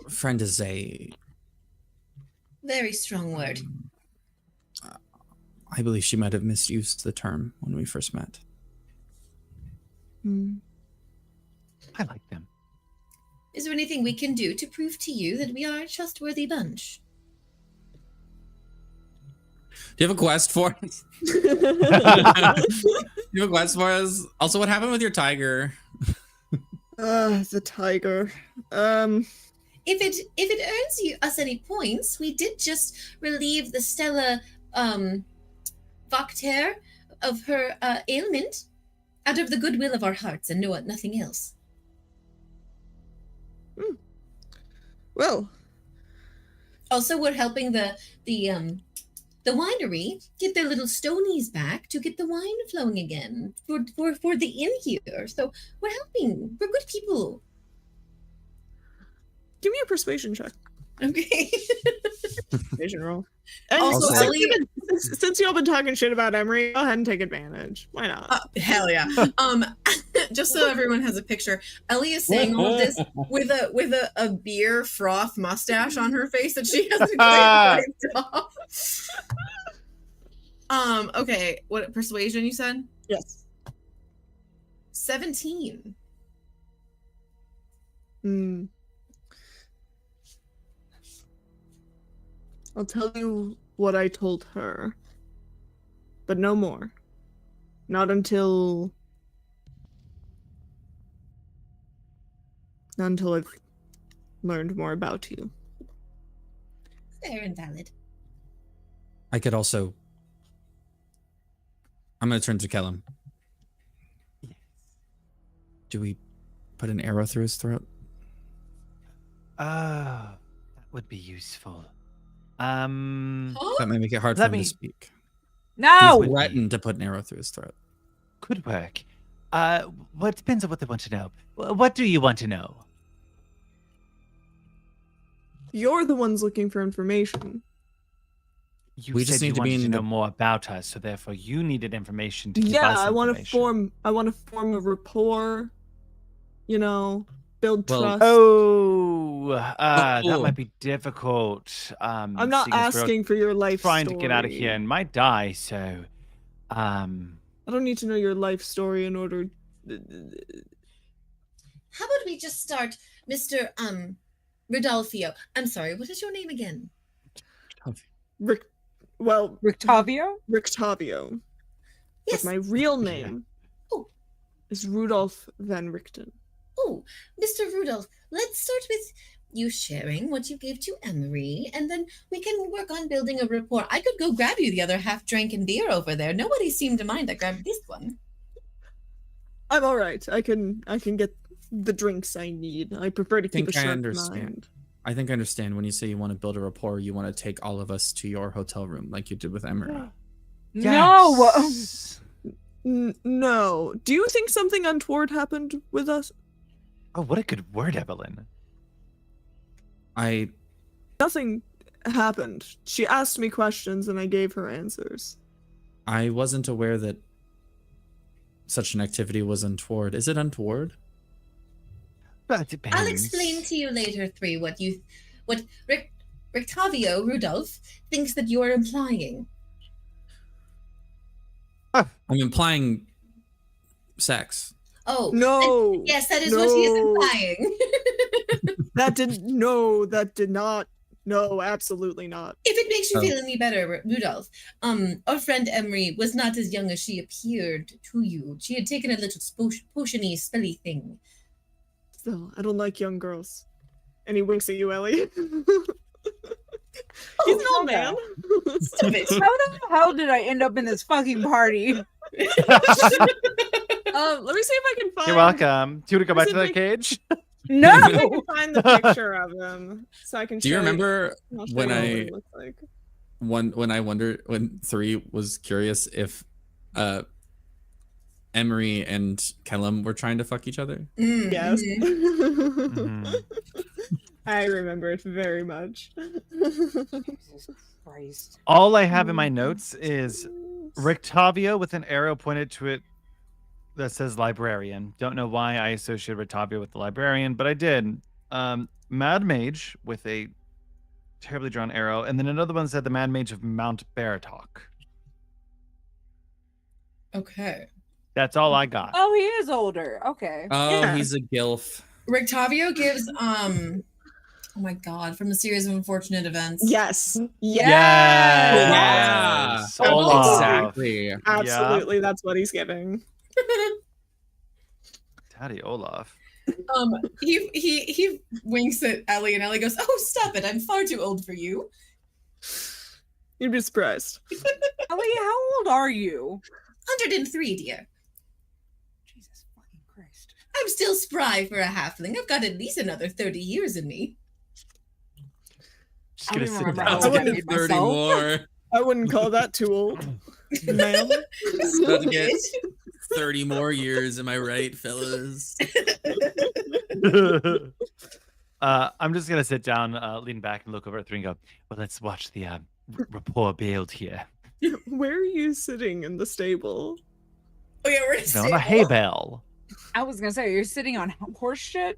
friend is a. Very strong word. I believe she might have misused the term when we first met. I like them. Is there anything we can do to prove to you that we are a trustworthy bunch? Do you have a quest for us? Do you have a quest for us? Also, what happened with your tiger? The tiger. If it earns us any points, we did just relieve the Stella Vacter of her ailment out of the goodwill of our hearts and nothing else. Well, Also, we're helping the the winery get their little stonies back to get the wine flowing again for the inn here. So we're helping. We're good people. Give me a persuasion check. Okay. Persuasion roll. And Also, Also- Ellie, since y'all been talking shit about Emery, go ahead and take advantage. Why not? hell yeah. Just so everyone has a picture, Ellie is saying all of this with a beer froth mustache on her face that she hasn't quite wiped off. Okay, what persuasion you said? Yes. 17. Hmm. I'll tell you what I told her, but no more. Not until I've learned more about you. Fair and valid. I could also. I'm going to turn to Kellum. Do we put an arrow through his throat? That would be useful. Huh? That might make it hard for Let him me- to speak. No. He's threatened to put an arrow through his throat. Could work. What depends on what they want to know. What do you want to know? You're the ones looking for information. You We said just you need to be wanted to in know the- more about us, so therefore you needed information to give Yeah, us I want to information. form a rapport. You know, build Well- trust. That Oh. might be difficult. I'm not seeing as we're asking for your life trying story. to get out of here and might die, so I don't need to know your life story in order. How about we just start, Mr. Rodolfo? I'm sorry, what is your name again? Rictavio? Rictavio. Yes. But my real name Oh. is Rudolph van Richten. Oh, Mr. Rudolph, let's start with you sharing what you gave to Emery, and then we can work on building a rapport. I could go grab you the other half-dranken beer over there. Nobody seemed to mind I grabbed this one. I'm all right. I can get the drinks I need. I prefer to keep a think I sharp understand. mind. I think I understand when you say you want to build a rapport, you want to take all of us to your hotel room like you did with Emery. No. Yes. No. Do you think something untoward happened with us? Oh, what a good word, Evelyn. Nothing happened. She asked me questions and I gave her answers. I wasn't aware that such an activity was untoward. Is it untoward? But it depends. I'll explain to you later, Three, what Rictavio Rudolph thinks that you're implying. I'm implying sex. Oh, No. yes, that is what he is No. implying. That did not. No, absolutely not. If it makes you Oh. feel any better, Rudolph, our friend Emery was not as young as she appeared to you. She had taken a little potiony, spelly thing. Still, I don't like young girls. And he winks at you, Ellie. Oh, He's an old man. Stop it. How the hell did I end up in this fucking party? Let me see if I can find. You're welcome. Do you want to go back to that Specific- cage? No. I can find the picture of him so I can. Do you show remember I'll show when you what I he looks like. when Three was curious if Emery and Kellum were trying to fuck each other? Mm, Yes. mhm. Mhm. I remember it very much. Jesus Christ. All I have in my notes is Rictavio with an arrow pointed to it that says librarian. Don't know why I associate Rictavio with the librarian, but I did. Mad Mage with a terribly drawn arrow, and then another one said the Mad Mage of Mount Baratok. Okay. That's all I got. Oh, he is older. Okay. Oh, Yeah. he's a gilf. Rictavio gives oh my god, from a series of unfortunate events. Yes. Yes. Yeah. Olaf. Exactly. Absolutely, that's what he's giving. Daddy Olaf. He winks at Ellie and Ellie goes, "Oh, stop it. I'm far too old for you." You'd be surprised. Ellie, how old are you? 103, dear. Jesus fucking Christ. I'm still spry for a halfling. I've got at least another 30 years in me. Just I gonna don't sit remember down. how old I made 30 myself. more. I wouldn't call that too old, ma'am. It's about to get 30 more years, am I right, fellas? I'm just gonna sit down, lean back, and look over at 3 and go, well, let's watch the rapport build here. Where are you sitting in the stable? Oh yeah, we're in No, on a hay bale. I was gonna say, you're sitting on horse shit.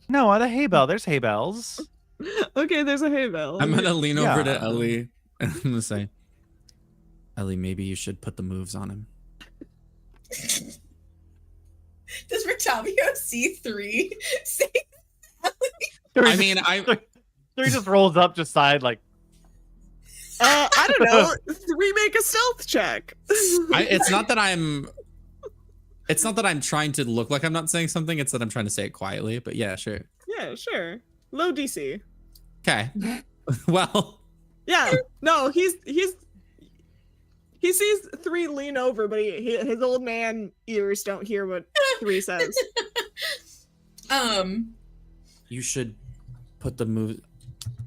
No, on a hay bale. There's hay bales. Okay, there's a hay bale. I'm gonna lean over to Yeah. Ellie and I'm gonna say, Ellie, maybe you should put the moves on him. Does Rictavio see 3 say I mean, I 3 just rolls up to side like. I don't know. 3 make a stealth check. it's not that I'm trying to look like I'm not saying something, it's that I'm trying to say it quietly, but yeah, sure. Yeah, sure. Low DC. Okay. Well, Yeah. No, he sees 3 lean over, but his old man ears don't hear what 3 says. you should put the move,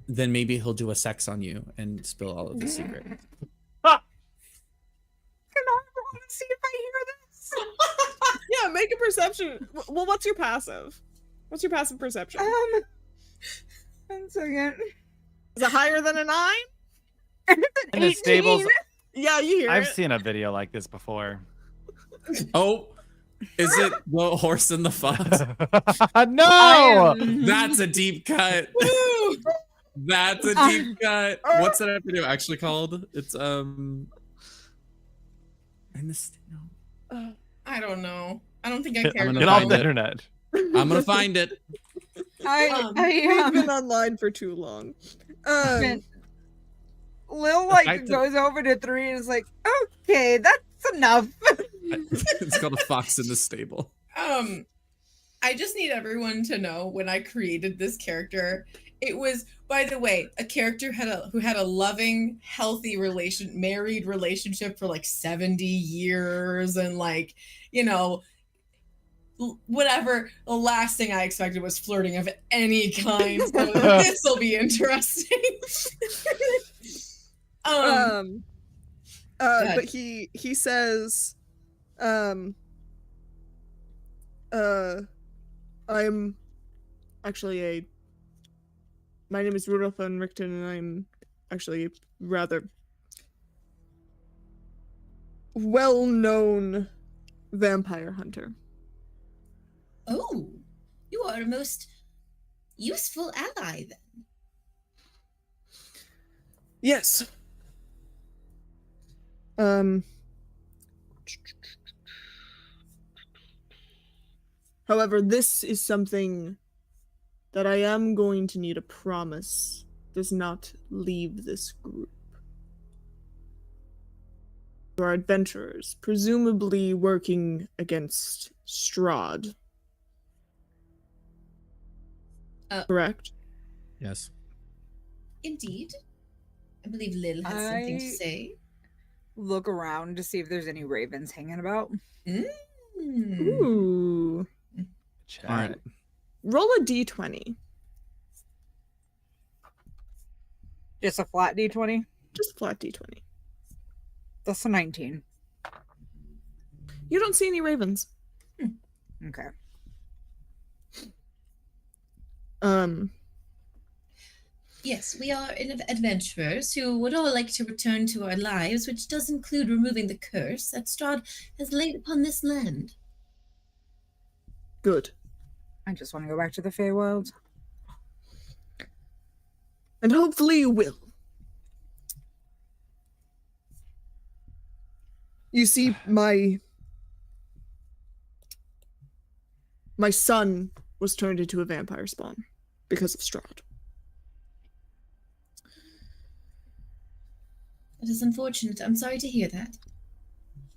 then maybe he'll do a sex on you and spill all of the secret. Can I roll and see if I hear this? Yeah, make a perception. Well, what's your passive? What's your passive perception? 1 second. Is it higher than a 9? In the 18. stables, Yeah, you hear I've it. seen a video like this before. Oh, is it the horse and the fox? No! That's a deep cut. That's a deep cut. What's that have to do actually called? It's in this no. I don't know. I don't think I care. gonna Get off find the it. internet. I'm gonna find it. We've been online for too long. Lil I goes over to 3 and is like, okay, that's enough. It's called a fox in the stable. I just need everyone to know when I created this character, it was, by the way, a character who had a loving, healthy married relationship for like 70 years and like, you know, whatever. The last thing I expected was flirting of any kind. So this will be interesting. But he says, I'm actually my name is Rudolph von Richten, and I'm actually a rather well-known vampire hunter. Oh, you are a most useful ally then. Yes. However, this is something that I am going to need a promise does not leave this group. You are adventurers, presumably working against Strahd. Correct? Yes. Indeed. I believe Lil has something to say. Look around to see if there's any ravens hanging about. Ooh. Check. All right. Roll a d20. Just a flat d20? Just flat d20. That's a 19. You don't see any ravens. Okay. Yes, we are adventurers who would all like to return to our lives, which does include removing the curse that Strahd has laid upon this land. Good. I just want to go back to the Feywild. And hopefully you will. You see, my son was turned into a vampire spawn because of Strahd. That is unfortunate. I'm sorry to hear that.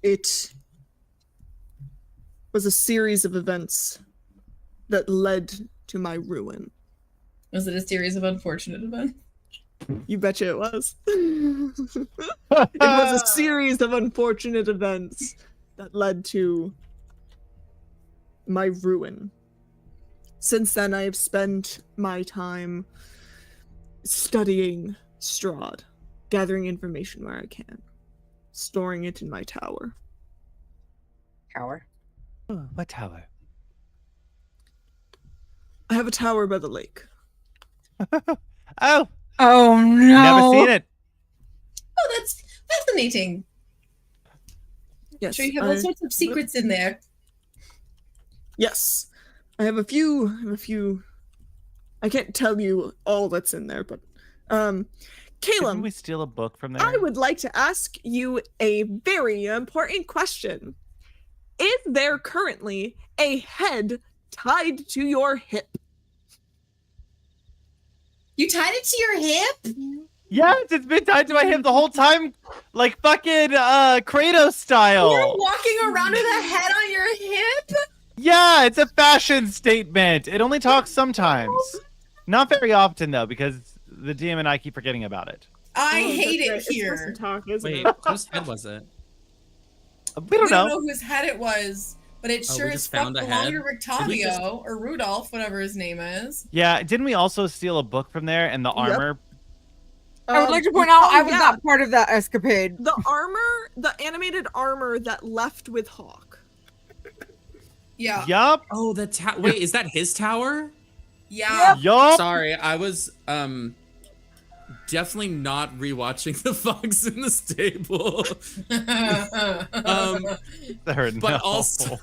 It was a series of events that led to my ruin. Was it a series of unfortunate events? You betcha it was. It was a series of unfortunate events that led to my ruin. Since then, I have spent my time studying Strahd gathering information where I can, storing it in my tower. Tower. Oh, what tower? I have a tower by the lake. Oh, Oh no! never seen it. Oh, that's fascinating. Yes, Sure, you have all sorts of secrets in there. Yes, I have a few. I can't tell you all that's in there, but Didn't Caleb, we steal a book from there? I would like to ask you a very important question. Is there currently a head tied to your hip? You tied it to your hip? Yes, it's been tied to my hip the whole time, like fucking Kratos style. You're walking around with a head on your hip? Yeah, it's a fashion statement. It only talks sometimes. Not very often though, because the DM and I keep forgetting about it. I Oh, hate that's it right. here. It's supposed to talk, isn't Wait, it? whose head was it? We don't know. whose head it was, but it Oh, sure we as just fuck found a belonged head? to Did we just- Rictavio or Rudolph, whatever his name is. Yeah, didn't we also steal a book from there and the armor? I would like to point out I was yeah. not part of that escapade. The armor, the animated armor that left with Hawk. Yeah. Yup. Oh, wait, is that his tower? Yeah. Yup. Sorry, I was definitely not rewatching the Fox in the Stable. But also,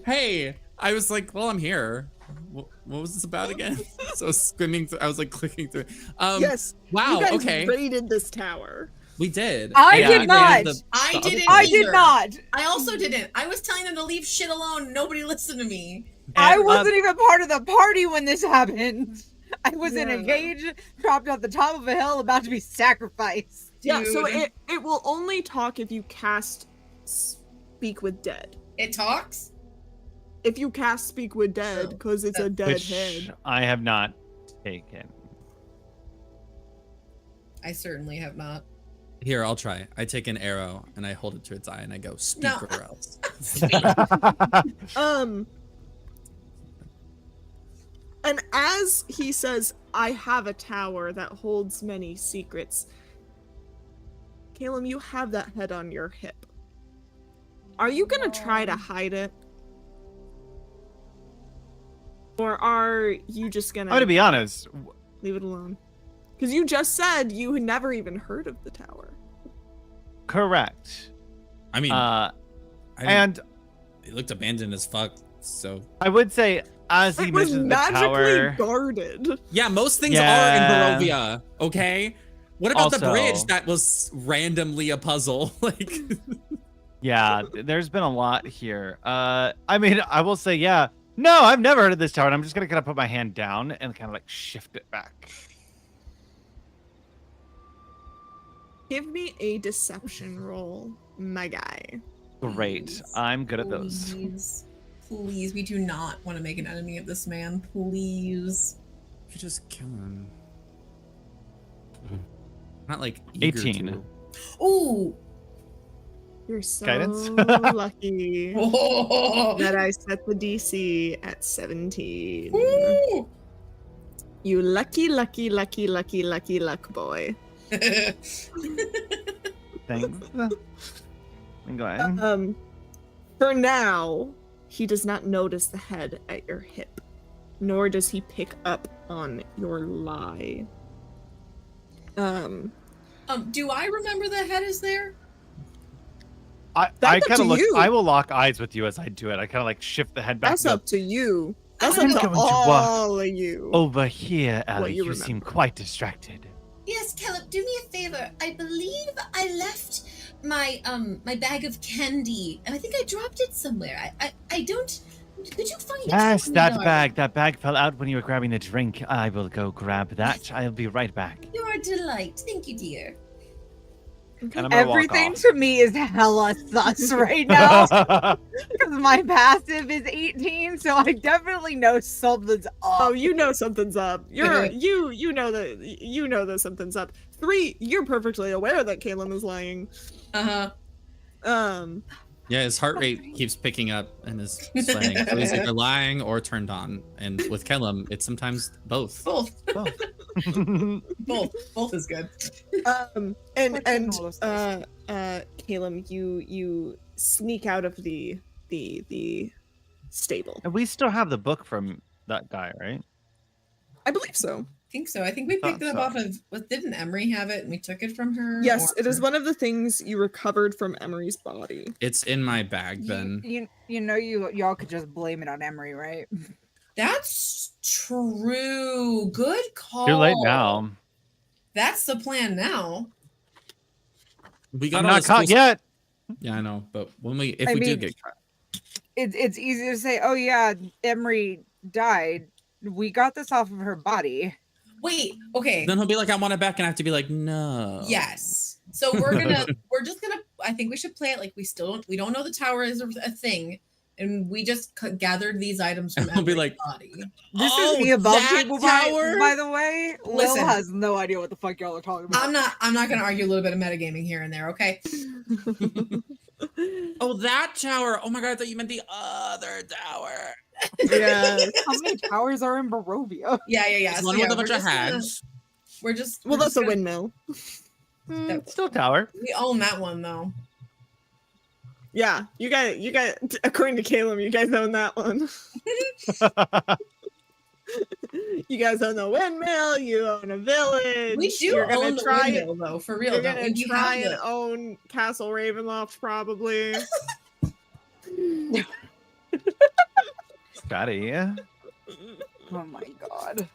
hey, I was like, well, I'm here. What was this about again? So I was skimming through, I was like clicking through. Yes. Wow. You guys Okay. raided this tower. We did. I Yeah, did we not. raided the I other didn't place. I did either. not. I also didn't. I was telling them to leave shit alone. Nobody listened to me. I wasn't even part of the party when this happened. I was in a Yeah. cage, trapped at the top of a hill, about to be sacrificed. Yeah, so Dude. it will only talk if you cast Speak with Dead. It talks? If you cast Speak with Dead, because it's a dead Which head. I have not taken. I certainly have not. Here, I'll try. I take an arrow and I hold it to its eye and I go, speak No. or else. And as he says, I have a tower that holds many secrets. Caleb, you have that head on your hip. Are you gonna try to hide it? Or are you just gonna I'm gonna be honest. leave it alone? Because you just said you had never even heard of the tower. Correct. I mean, And it looked abandoned as fuck, so. I would say, as he It was mentions the magically tower, guarded. Yeah, most things Yeah. are in Barovia, okay? What about the Also- bridge that was randomly a puzzle? Like, yeah, there's been a lot here. I mean, I will say, yeah. No, I've never heard of this tower, and I'm just gonna kind of put my hand down and kind of like shift it back. Give me a deception roll, my guy. Great. Please. I'm good at those. Please, we do not want to make an enemy of this man. Please. you just kill him. Not like eager 18. to. Ooh. You're so Guidance? lucky Oh. that I set the DC at 17. Ooh. You lucky, lucky, lucky, lucky, lucky luck boy. Thanks. Go ahead. For now, he does not notice the head at your hip, nor does he pick up on your lie. Do I remember the head is there? I That's up kind of to look. you. I will lock eyes with you as I do it. I kind of like shift the head back. That's and go, up to you. That's I'm up to going to walk all of you. Over here, Ellie. you You seem remember. quite distracted. Yes, Caleb, do me a favor. I believe I left my my bag of candy, and I think I dropped it somewhere. I don't. Could you find it? Yes, for me, that darling? bag. That bag fell out when you were grabbing the drink. I will go grab that. I'll be right back. You're a delight. Thank you, dear. And I'm gonna walk Everything off. to me is hella sus right now because my passive is 18, so I definitely know something's up. Oh, you know something's up. You know that something's up. 3, you're perfectly aware that Caleb is lying. Uh-huh. Yeah, his heart rate keeps picking up and is sweating. So he's either lying or turned on. And with Kellum, it's sometimes both. Both. Both. Both is good. Caleb, you sneak out of the stable. And we still have the book from that guy, right? I believe so. I think so. I think we picked it up off of. Didn't Emery have it and we took it from her? Yes, or- it is one of the things you recovered from Emery's body. It's in my bag, then. Y'all could just blame it on Emery, right? That's true. Good call. Too late now. That's the plan now. We got I'm all not this caught cool- yet. Yeah, I know. But when we do get caught. It's easy to say, oh yeah, Emery died. We got this off of her body. Wait, okay. Then he'll be like, I want it back, and I have to be like, no. Yes. So we're just gonna. I think we should play it like we don't know the tower is a thing, and we just gathered these items from I'll be Emery's like, body. This is the above that table tower? by the way. Lil Listen. has no idea what the fuck y'all are talking about. I'm not gonna argue a little bit of metagaming here and there. Okay. Oh, that tower. Oh my god, I thought you meant the other tower. Yeah. How many towers are in Barovia? Yeah. It's one with a bunch of hags. We're just. Well, we're that's just a gonna- windmill. Still tower. We own that one though. Yeah, you guys, according to Caleb, you guys own that one. You guys own the windmill. You own a village. We do You're gonna own the try windmill though, for real. You're don't gonna we? We try have and the- own Castle Ravenloft, probably. Scotty. Oh my god.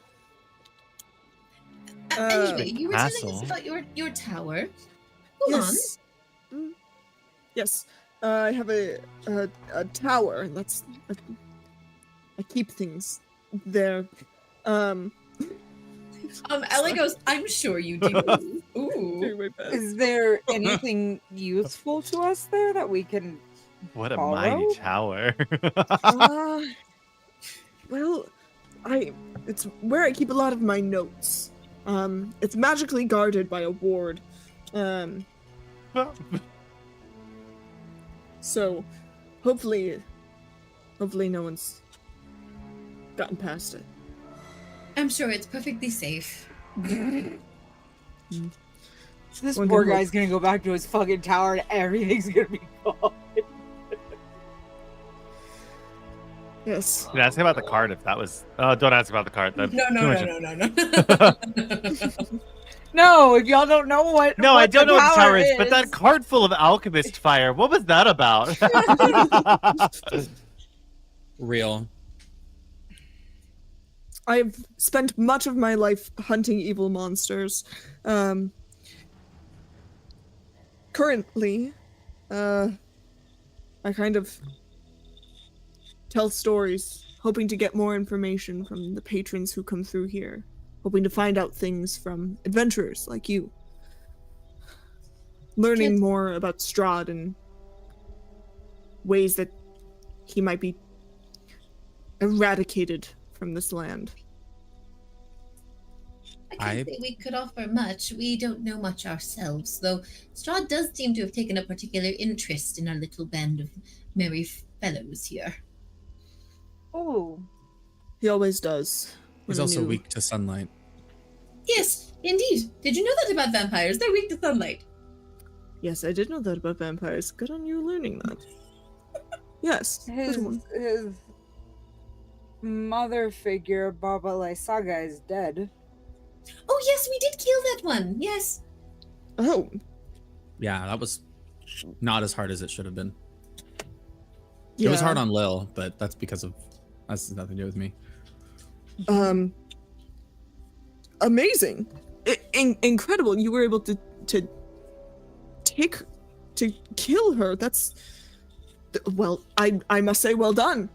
Anyway, you were telling Castle. us about your tower. Go Yes. Yes. I have a tower. That's I keep things there. Ellie goes, I'm sure you do. Ooh. Doing my best. Is there anything useful to us there that we can What a Borrow? mighty tower. Well, it's where I keep a lot of my notes. It's magically guarded by a ward. So hopefully no one's gotten past it. I'm sure it's perfectly safe. This One poor can hope. guy's gonna go back to his fucking tower and everything's gonna be gone. Yes. Ask about the card if that was. Oh, don't ask about the card. Then. No. No, if y'all don't know what No, I don't know what the tower is, but is. that card full of alchemist fire. What was that about? Real. I've spent much of my life hunting evil monsters. Currently, I kind of tell stories, hoping to get more information from the patrons who come through here, hoping to find out things from adventurers like you. Learning more about Strahd and ways that he might be eradicated from this land. I can't say we could offer much. We don't know much ourselves, though Strahd does seem to have taken a particular interest in our little band of merry fellows here. Oh, He always does. He's when also new- weak to sunlight. Yes, indeed. Did you know that about vampires? They're weak to sunlight. Yes, I did know that about vampires. Good on you learning that. Yes. his good one. mother figure, Baba Lysaga, is dead. Oh, yes, we did kill that one. Yes. Oh, Yeah, that was not as hard as it should have been. It was yeah. hard on Lil, but that's because of that's nothing to do with me. Amazing. Incredible. You were able to kill her. That's well, I must say well done.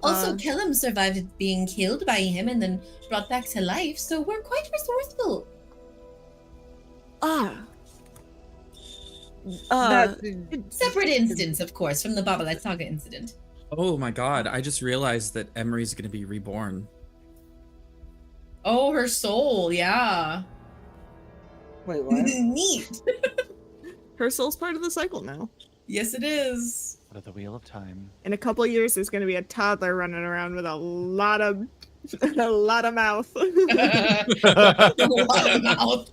Also, Kellum survived being killed by him and then brought back to life, so we're quite resourceful. Separate instance, of course, from the Babalite Saga incident. Oh my god, I just realized that Emery's gonna be reborn. Oh, her soul, yeah. Wait, what? Neat. Her soul's part of the cycle now. Yes, it is. But the wheel of time. In a couple years, there's going to be a toddler running around with a lot of mouth. A lot of mouth.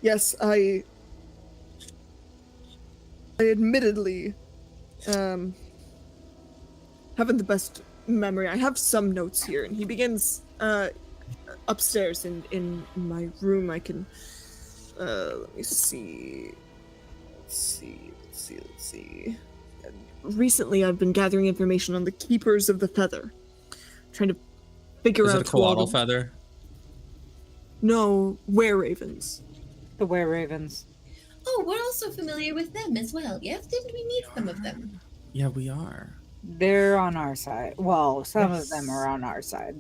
Yes, I admittedly haven't the best memory. I have some notes here, and he begins upstairs in my room. I can let me see. Let's see. Recently, I've been gathering information on the Keepers of the Feather, trying to figure Is out it a who all coatl the- feather? No, were-ravens. The were-ravens. Oh, we're also familiar with them as well. Yes, didn't we meet some of them? Yeah, we are. They're on our side. Well, some of them are on our side.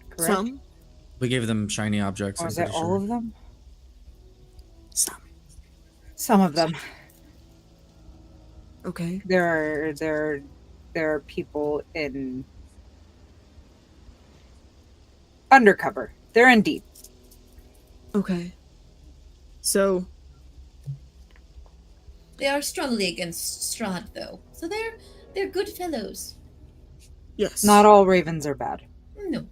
Correct? Some. We gave them shiny objects. Or I'm is it pretty all sure. of them? Some. Some of them. Okay. There are people in undercover. They're in deep. Okay. So, They are strongly against Strahd, though, so they're good fellows. yes. Not all ravens are bad. No.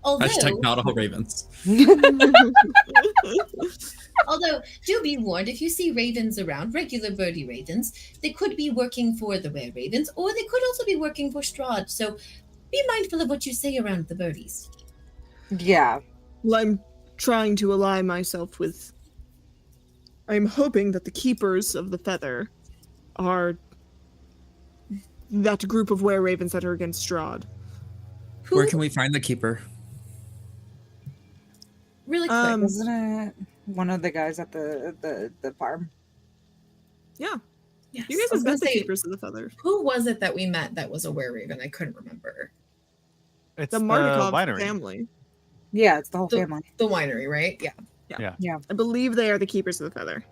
Although, Hashtag not all ravens. although, do be warned, if you see ravens around, regular birdie ravens, they could be working for the were-ravens, or they could also be working for Strahd, so be mindful of what you say around the birdies. Yeah. Well, I'm trying to ally myself with. I'm hoping that the Keepers of the Feather are that group of were-ravens that are against Strahd. Who, Where can we find the keeper? really quick, Wasn't it one of the guys at the farm? Yeah, yes, you guys I was have gonna met the say, Keepers of the Feather. Who was it that we met that was a were-raven? I couldn't remember. It's The the Mardukov winery. family. Yeah, it's the whole The- family. The winery, right? Yeah. I believe they are the Keepers of the Feather.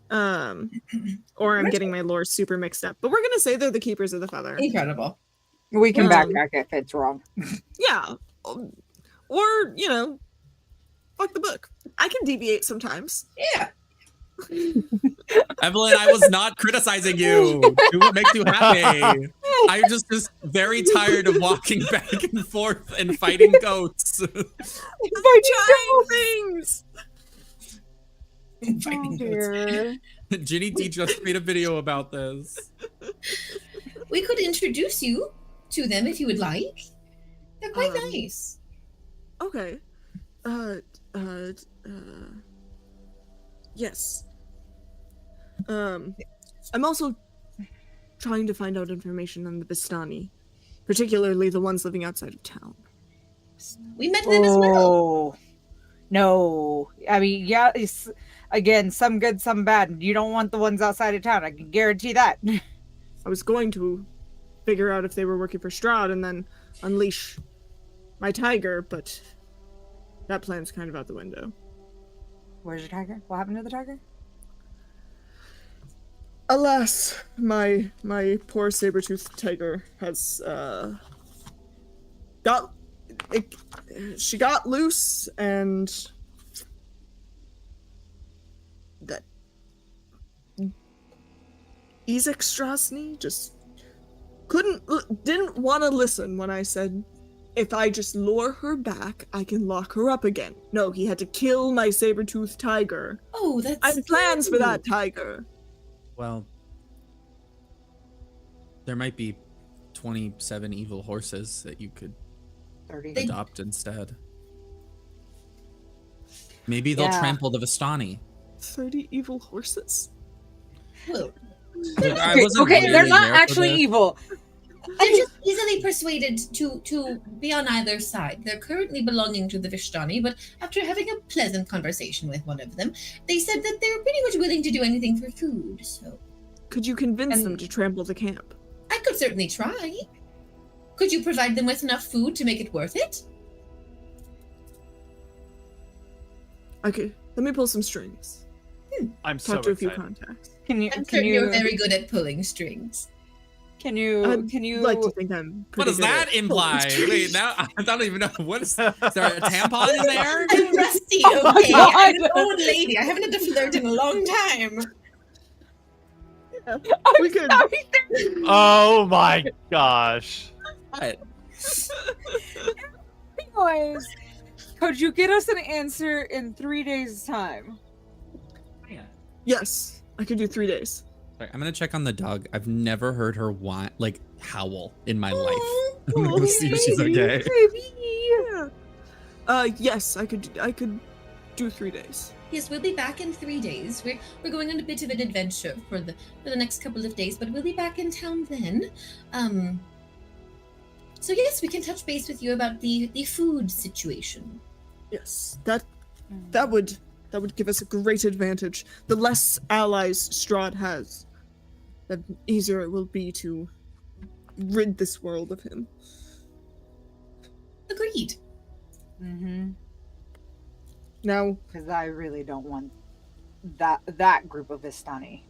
Or I'm getting my lore super mixed up, but we're gonna say they're the Keepers of the Feather. Incredible. We can Um, backtrack if it's wrong. Yeah, or fuck the book. I can deviate sometimes. Yeah. Evelyn, I was not criticizing you. Do what makes you happy. I'm just very tired of walking back and forth and fighting goats. Trying things. Fighting goats. dear. Ginny D just made a video about this. we could introduce you to them if you would like. They're quite Um, nice. Okay. Yes. I'm also trying to find out information on the Bistani, particularly the ones living outside of town. We met them as well. Oh no! I mean, yeah. It's, again, some good, some bad. You don't want the ones outside of town. I can guarantee that. I was going to figure out if they were working for Strahd and then unleash my tiger, but that plan's kind of out the window. Where's your tiger? What happened to the tiger? Alas, my poor saber-toothed tiger has she got loose, and that Izek Strasny just didn't want to listen when I said if I just lure her back, I can lock her up again. No, he had to kill my saber-toothed tiger. Oh, that's I had plans for that tiger. Well, there might be 27 evil horses that you could 30. They- adopt instead. Maybe they'll Yeah. trample the Vistani. 30 evil horses? Well, Look, I wasn't Okay, they're really not there for actually this. evil. they're just easily persuaded to be on either side. They're currently belonging to the Vishtani, but after having a pleasant conversation with one of them, they said that they're pretty much willing to do anything for food. So Could you convince them And- to trample the camp? I could certainly try. Could you provide them with enough food to make it worth it? Okay, let me pull some strings. I'm so Talk to a few excited. contacts. Can you? I'm Can certain you? you're very good at pulling strings. Can you I'd like to think I'm What pretty does good that at imply? pulling Wait, now I don't even know. What is there a tampon in there? I'm rusty, Oh my okay? God. I'm an old lady. I haven't had to flirt in a long time. We could. Oh my gosh. What? Anyways, could you get us an answer in 3 days' time? Yes, I could do 3 days. Sorry, I'm gonna check on the dog. I've never heard her whine, like howl in my Aw, life. I'm gonna go see if she's okay. Yeah. Yes, I could do 3 days. Yes, we'll be back in 3 days. We're going on a bit of an adventure for the next couple of days, but we'll be back in town then. So yes, we can touch base with you about the food situation. Yes, that would give us a great advantage. The less allies Strahd has, the easier it will be to rid this world of him. Agreed. Mm-hmm. Now, Because I really don't want that group of Vistani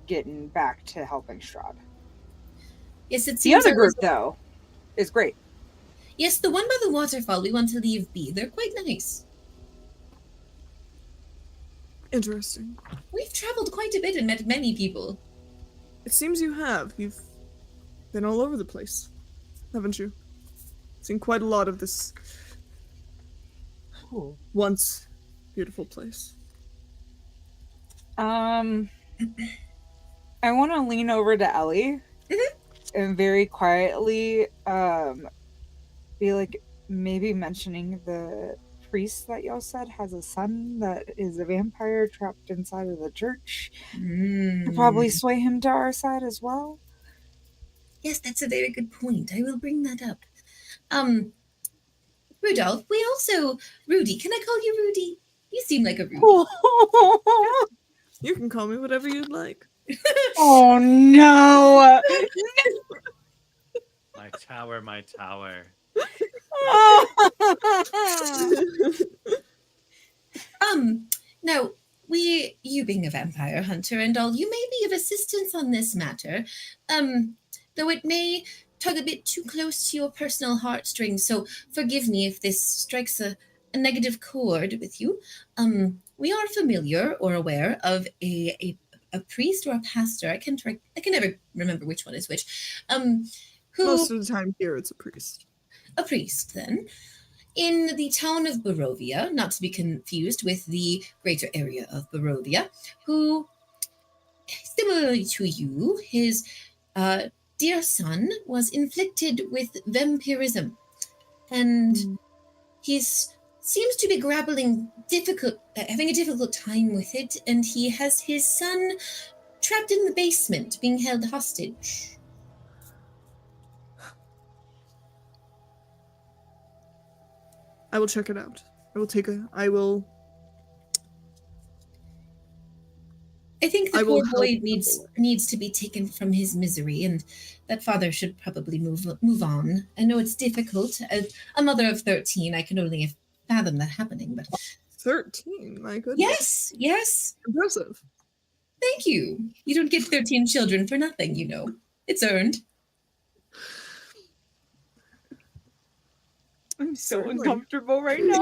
getting back to helping Strahd. Yes, it The seems other group, though, is great. Yes, the one by the waterfall we want to leave be. They're quite nice. interesting. We've traveled quite a bit and met many people. It seems you have. You've been all over the place, haven't you? Seen quite a lot of this once beautiful place. I want to lean over to Ellie and very quietly be like, maybe mentioning the priest that y'all said has a son that is a vampire trapped inside of the church. Could probably sway him to our side as well. Yes, that's a very good point. I will bring that up. Rudolph, Rudy, can I call you Rudy? You seem like a Rudy. You can call me whatever you'd like. Oh no! My tower, my tower. Now, you being a vampire hunter and all, you may be of assistance on this matter, though it may tug a bit too close to your personal heartstrings, so forgive me if this strikes a negative chord with you. We are familiar or aware of a priest or a pastor, I can never remember which one is which, who... Most of the time here it's a priest. A priest, then, in the town of Barovia, not to be confused with the greater area of Barovia, who, similarly to you, his dear son was inflicted with vampirism, and he seems to be having a difficult time with it, and he has his son trapped in the basement, being held hostage. I will check it out. I think the I will poor boy help the boy. needs to be taken from his misery, and that father should probably move on. I know it's difficult. As a mother of 13, I can only fathom that happening. But 13, my goodness. Yes. Impressive. Thank you. You don't get 13 children for nothing, you know. It's earned. I'm so Certainly. uncomfortable right now.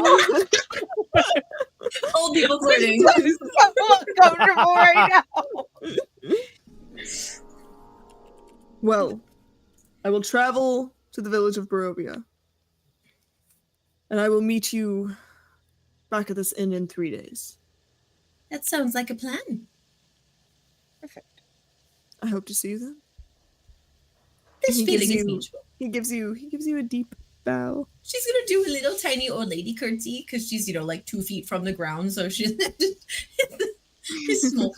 Old people flirting. I'm so uncomfortable right now. Well, I will travel to the village of Barovia. And I will meet you back at this inn in 3 days. That sounds like a plan. Perfect. I hope to see you then. This He feeling gives is you- mutual. He gives you a deep bow. She's gonna do a little tiny old lady curtsy because she's, like 2 feet from the ground, so she's small.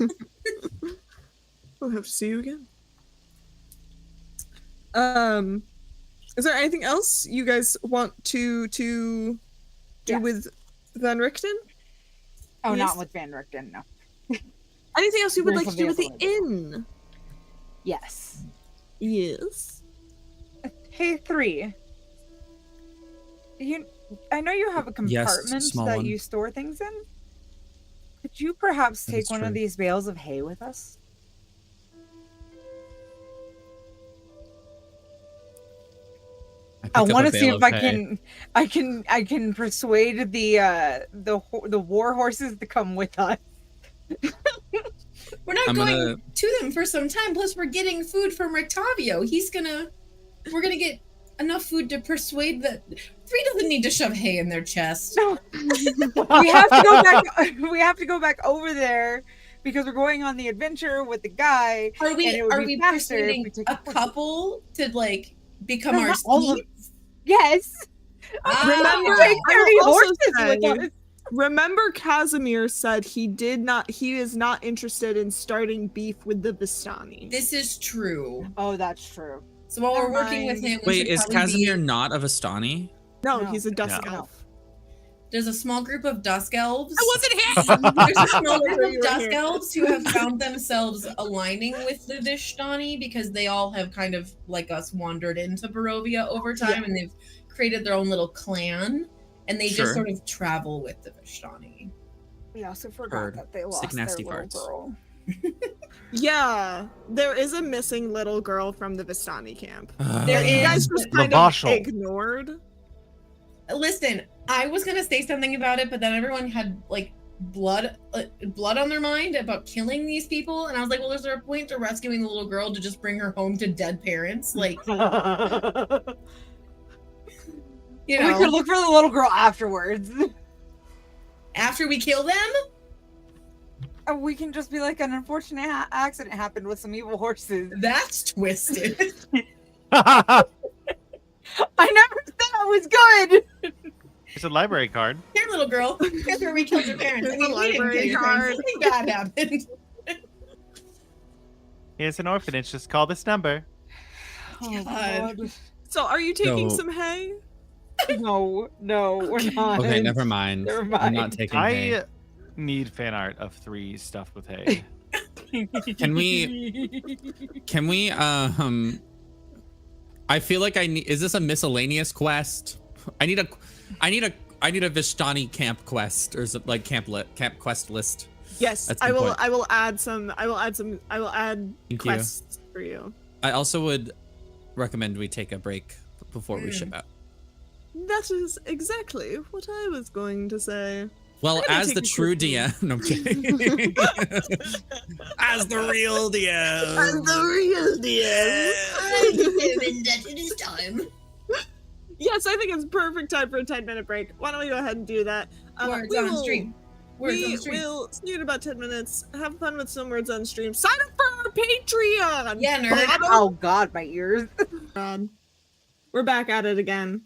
We'll have to see you again. Is there anything else you guys want to do Yes. with Van Richten? Oh, Yes. not with Van Richten, no. Anything else you would There's like to do with the something else inn? Yes. Yes. Hey, 3. I know you have a Yes, compartment small that one. you store things in. Could you perhaps That take is one true. of these bales of hay with us? I pick up want a to see bale if of I hay. can persuade the war horses to come with us. We're not I'm going gonna- to them for some time. Plus, we're getting food from Rictavio. We're gonna get enough food to persuade that 3 doesn't need to shove hay in their chest. No, we have to go back. We have to go back over there because we're going on the adventure with the guy. Are we and it would are be we faster if persuading we take a the horses. couple to like become No, our not all of- steeds? Yes. Remember, Take I will 30 also horses say, with us. remember Casimir said he is not interested in starting beef with the Vistani. This is true. Oh, that's true. So while we're Never working with mind. him, we Wait, should is probably Casimir be- not a Vistani? No, No. he's a dusk No. elf. There's a small group of dusk elves. wasn't There's a small group You of were dusk here. elves who have found themselves aligning with the Vishtani because they all have kind of like us wandered into Barovia over time, and they've created their own little clan, and they Sure. just sort of travel with the Vishtani. We also forgot Heard. that they Sick lost nasty their little farts. girl. Yeah, there is a missing little girl from the Vistani camp. There You is. guys just kind Lavashel. of ignored. Listen, I was gonna say something about it, but then everyone had like blood on their mind about killing these people, and I was like, well, is there a point to rescuing the little girl to just bring her home to dead parents? Like, you We know, could look for the little girl afterwards. after we kill them? And we can just be like, an unfortunate accident happened with some evil horses. That's twisted. I never said I was good. It's a library card. Here, little girl. Guess where we killed your parents. I Here's mean, a we didn't kill library your parents. card. Something bad happened. Here's an orphanage. Just call this number. Oh, God. So, are you taking No. some hay? No, we're not. Okay, never mind. Never I'm not mind. taking hay. I need fan art of 3 stuffed with hay. Can we I feel like I need, is this a miscellaneous quest? I need a Vishtani camp quest, or is it like camp quest list? Yes, That's I good will. point. I will add some. I will add Thank you. quests for you. I also would recommend we take a break before we ship out. That is exactly what I was going to say. Well, gonna as take the a true quick DM, no, I'm kidding. As the real DM. real I determined that it is time. Yes, I think it's perfect time for a 10-minute break. Why don't we go ahead and do that? Words we on will- stream. Words on We stream. will see you in about 10 minutes. Have fun with some words on stream. Sign up for our Patreon. Yeah, nerd. Oh God, my ears. We're back at it again.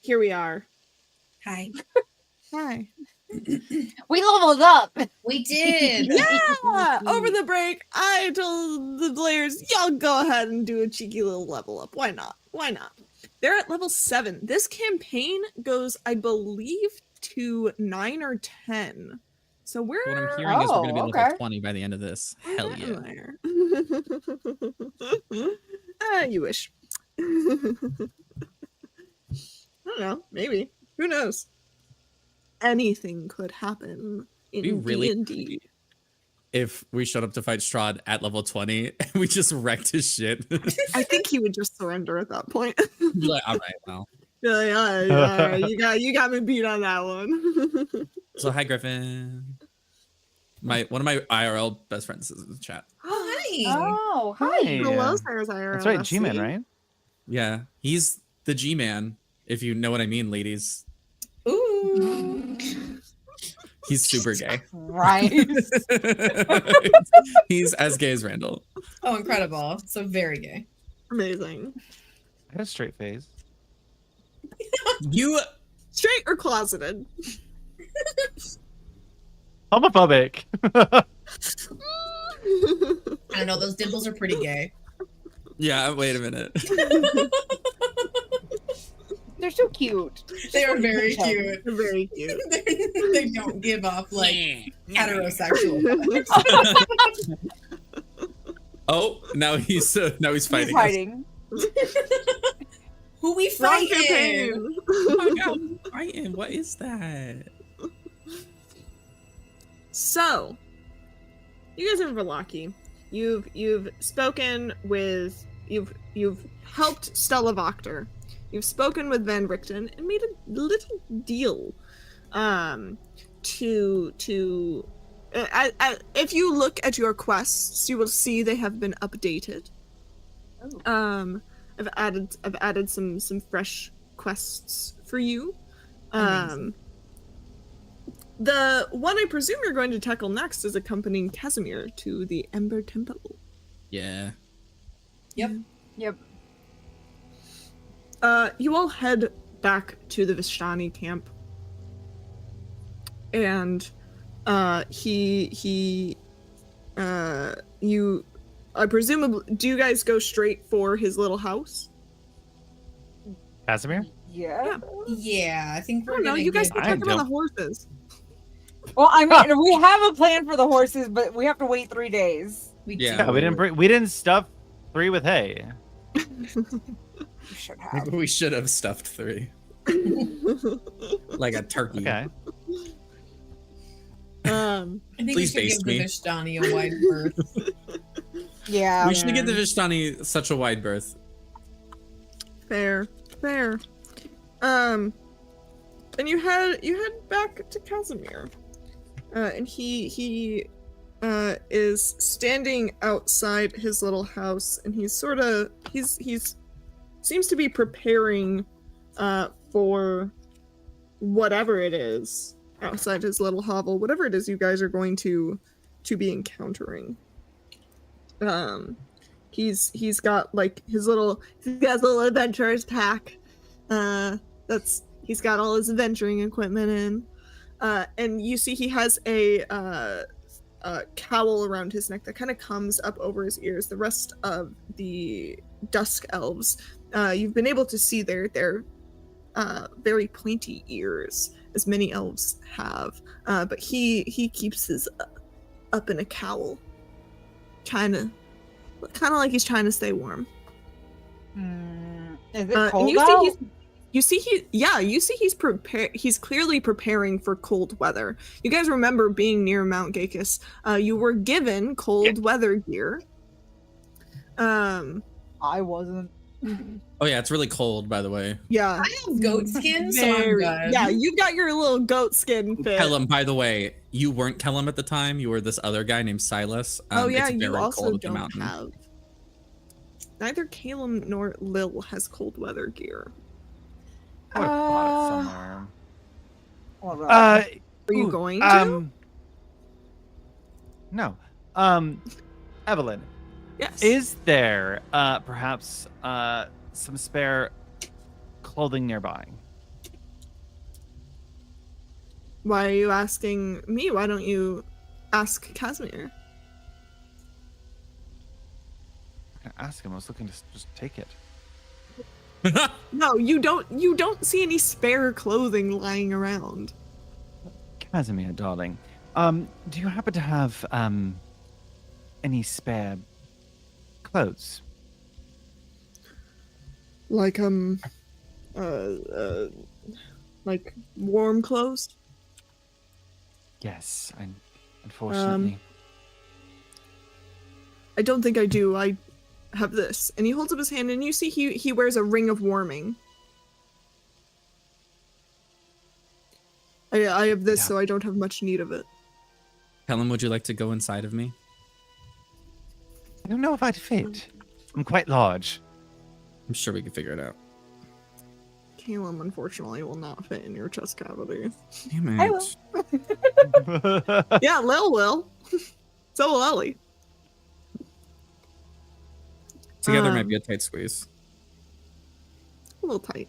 Here we are. Hi. Hi. We leveled up. We did. Yeah! Over the break, I told the players, y'all go ahead and do a cheeky little level up. Why not? Why not? They're at level 7. This campaign goes, I believe, to 9 or 10. So we're What I'm hearing is we're going to be Oh, level okay. 20 by the end of this. Hell yeah. You wish. I don't know. Maybe. Who knows? Anything could happen in Be really D&D. if we showed up to fight Strahd at level 20 and we just wrecked his shit. I think he would just surrender at that point. Be like, all right, well. Be like, all right, you got me beat on that one. So hi Griffin. One of my IRL best friends is in the chat. Oh, hi. Oh, hi. Hey, Hello, Sarah's IRL. That's right, G-Man, right? Yeah, he's the G-man, if you know what I mean, ladies. Ooh. He's super gay. Right. He's as gay as Randall. Oh, incredible. So very gay. Amazing. I had a straight face. You Straight or closeted? Homophobic. I don't know. Those dimples are pretty gay. Yeah, wait a minute. They're so cute. They are very cute. They're very cute. They don't give off like heterosexual. Oh, now he's fighting. He's us. fighting. Who we Wrong fighting? campaign. Oh my God, fighting. What is that? So, you guys are Verlaki. You've spoken with you've helped Stella Voctor. You've spoken with Van Richten and made a little deal. If you look at your quests, you will see they have been updated. Oh. I've added some fresh quests for you. Amazing. The one I presume you're going to tackle next is accompanying Casimir to the Ember Temple. Yeah. Yep. Yep. You all head back to the Vishtani camp. And I presumably, do you guys go straight for his little house? Casimir? Yeah. Yeah, I think I we're don't know, gonna you guys give- can talk about the don't- horses. Well, I mean, we have a plan for the horses, but we have to wait 3 days. We Yeah. Yeah, we didn't stuff 3 with hay. We should have. Maybe we should have stuffed 3. Like a turkey. Okay. I think Please we should baste give me. the Vishtani a wide berth. Yeah. We should give the Vishtani such a wide berth. Fair. And you head back to Casimir. And he is standing outside his little house, and he's seems to be preparing for whatever it is outside his little hovel, whatever it is you guys are going to be encountering. He's got like his little adventurer's pack. He's got all his adventuring equipment in. And you see he has a cowl around his neck that kind of comes up over his ears. The rest of the dusk elves, you've been able to see their very pointy ears, as many elves have. But he keeps his up in a cowl, kind of like he's trying to stay warm. Is it And cold you out? see he's clearly preparing for cold weather. You guys remember being near Mount Gakis. You were given cold weather gear. I wasn't. Oh yeah, it's really cold, by the way. Yeah. I have goat skin, so I'm Very- good. yeah, you've got your little goat skin fit. Kellum, by the way, you weren't Kellum at the time. You were this other guy named Silas. Oh yeah, it's you very also cold at the don't mountain. have. Neither Caleb nor Lil has cold weather gear. I would have bought it somewhere. Hold on. Are you Ooh, going to? No. Evelyn, Yes. is there perhaps some spare clothing nearby? Why are you asking me? Why don't you ask Casimir? I can ask him. I was looking to just take it. No, you don't see any spare clothing lying around. Casimir, darling, do you happen to have any spare clothes? Like like warm clothes? Yes, unfortunately. I don't think I do. I have this. And he holds up his hand, and you see he wears a ring of warming. I have this, Yeah. so I don't have much need of it. Kellum, would you like to go inside of me? I don't know if I'd fit. I'm quite large. I'm sure we can figure it out. Caleb, unfortunately, will not fit in your chest cavity. Damn I it. will. Yeah, Lil will. So will Ellie. Together might be a tight squeeze. A little tight.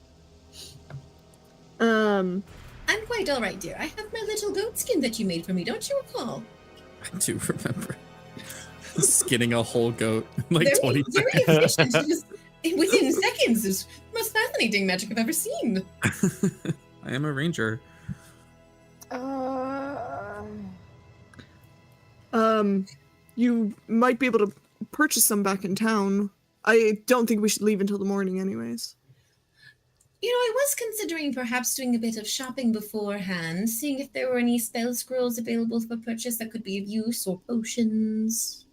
I'm quite all right, dear. I have my little goat skin that you made for me. Don't you recall? I do remember skinning a whole goat in like Very, 20 very seconds. efficient. Just within seconds. It's the most fascinating magic I've ever seen. I am a ranger. You might be able to purchase some back in town. I don't think we should leave until the morning anyways. You know, I was considering perhaps doing a bit of shopping beforehand, seeing if there were any spell scrolls available for purchase that could be of use, or potions.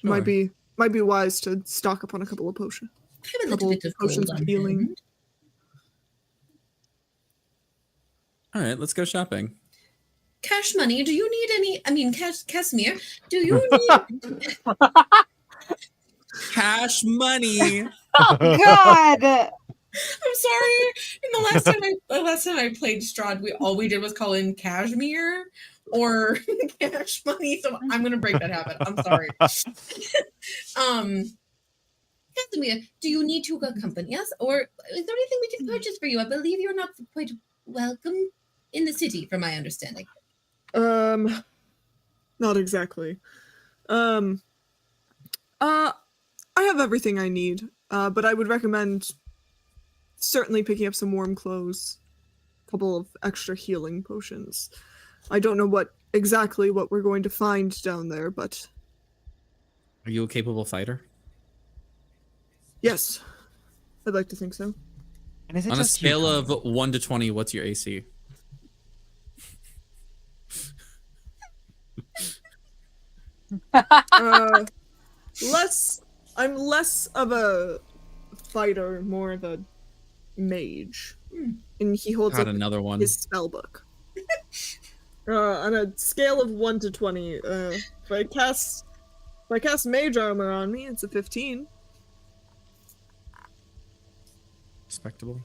Might Sure. be might be wise to stock up on a couple of potions. I have a little bit of gold Potions of on healing. hand. All right, let's go shopping. Cash money, do you need any? I mean, Casimir, do you need? Cash money. Oh God! I'm sorry. And the last time I played Strahd, all we did was call in Cashmere or cash money. So I'm gonna break that habit. I'm sorry. Casimir, do you need to accompany us, or is there anything we can purchase for you? I believe you're not quite welcome in the city, from my understanding. Not exactly. I have everything I need, but I would recommend certainly picking up some warm clothes, a couple of extra healing potions. I don't know what we're going to find down there, but Are you a capable fighter? yes, I'd like to think so. And is it On a just scale of 1 to 20, what's your AC? I'm less of a fighter, more of a mage. And he holds Got up another one. his spell book. On a scale of 1 to 20, if I cast mage armor on me, it's a 15. Respectable.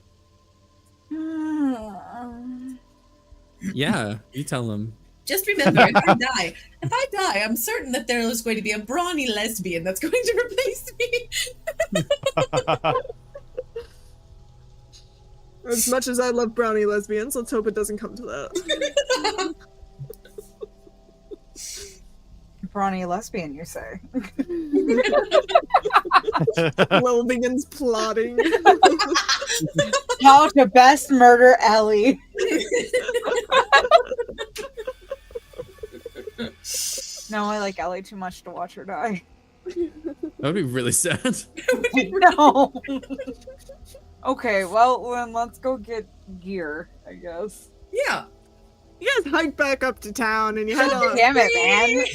Yeah, you tell him. Just remember, if I die, I'm certain that there is going to be a brawny lesbian that's going to replace me. As much as I love brownie lesbians, let's hope it doesn't come to that. Brawny lesbian, you say? Lil begins plotting. How to best murder Ellie. No, I like Ellie too much to watch her die. That would be really sad. No. Okay, well then let's go get gear, I guess. Yeah. You guys hike back up to town and you head on. Damn it, man.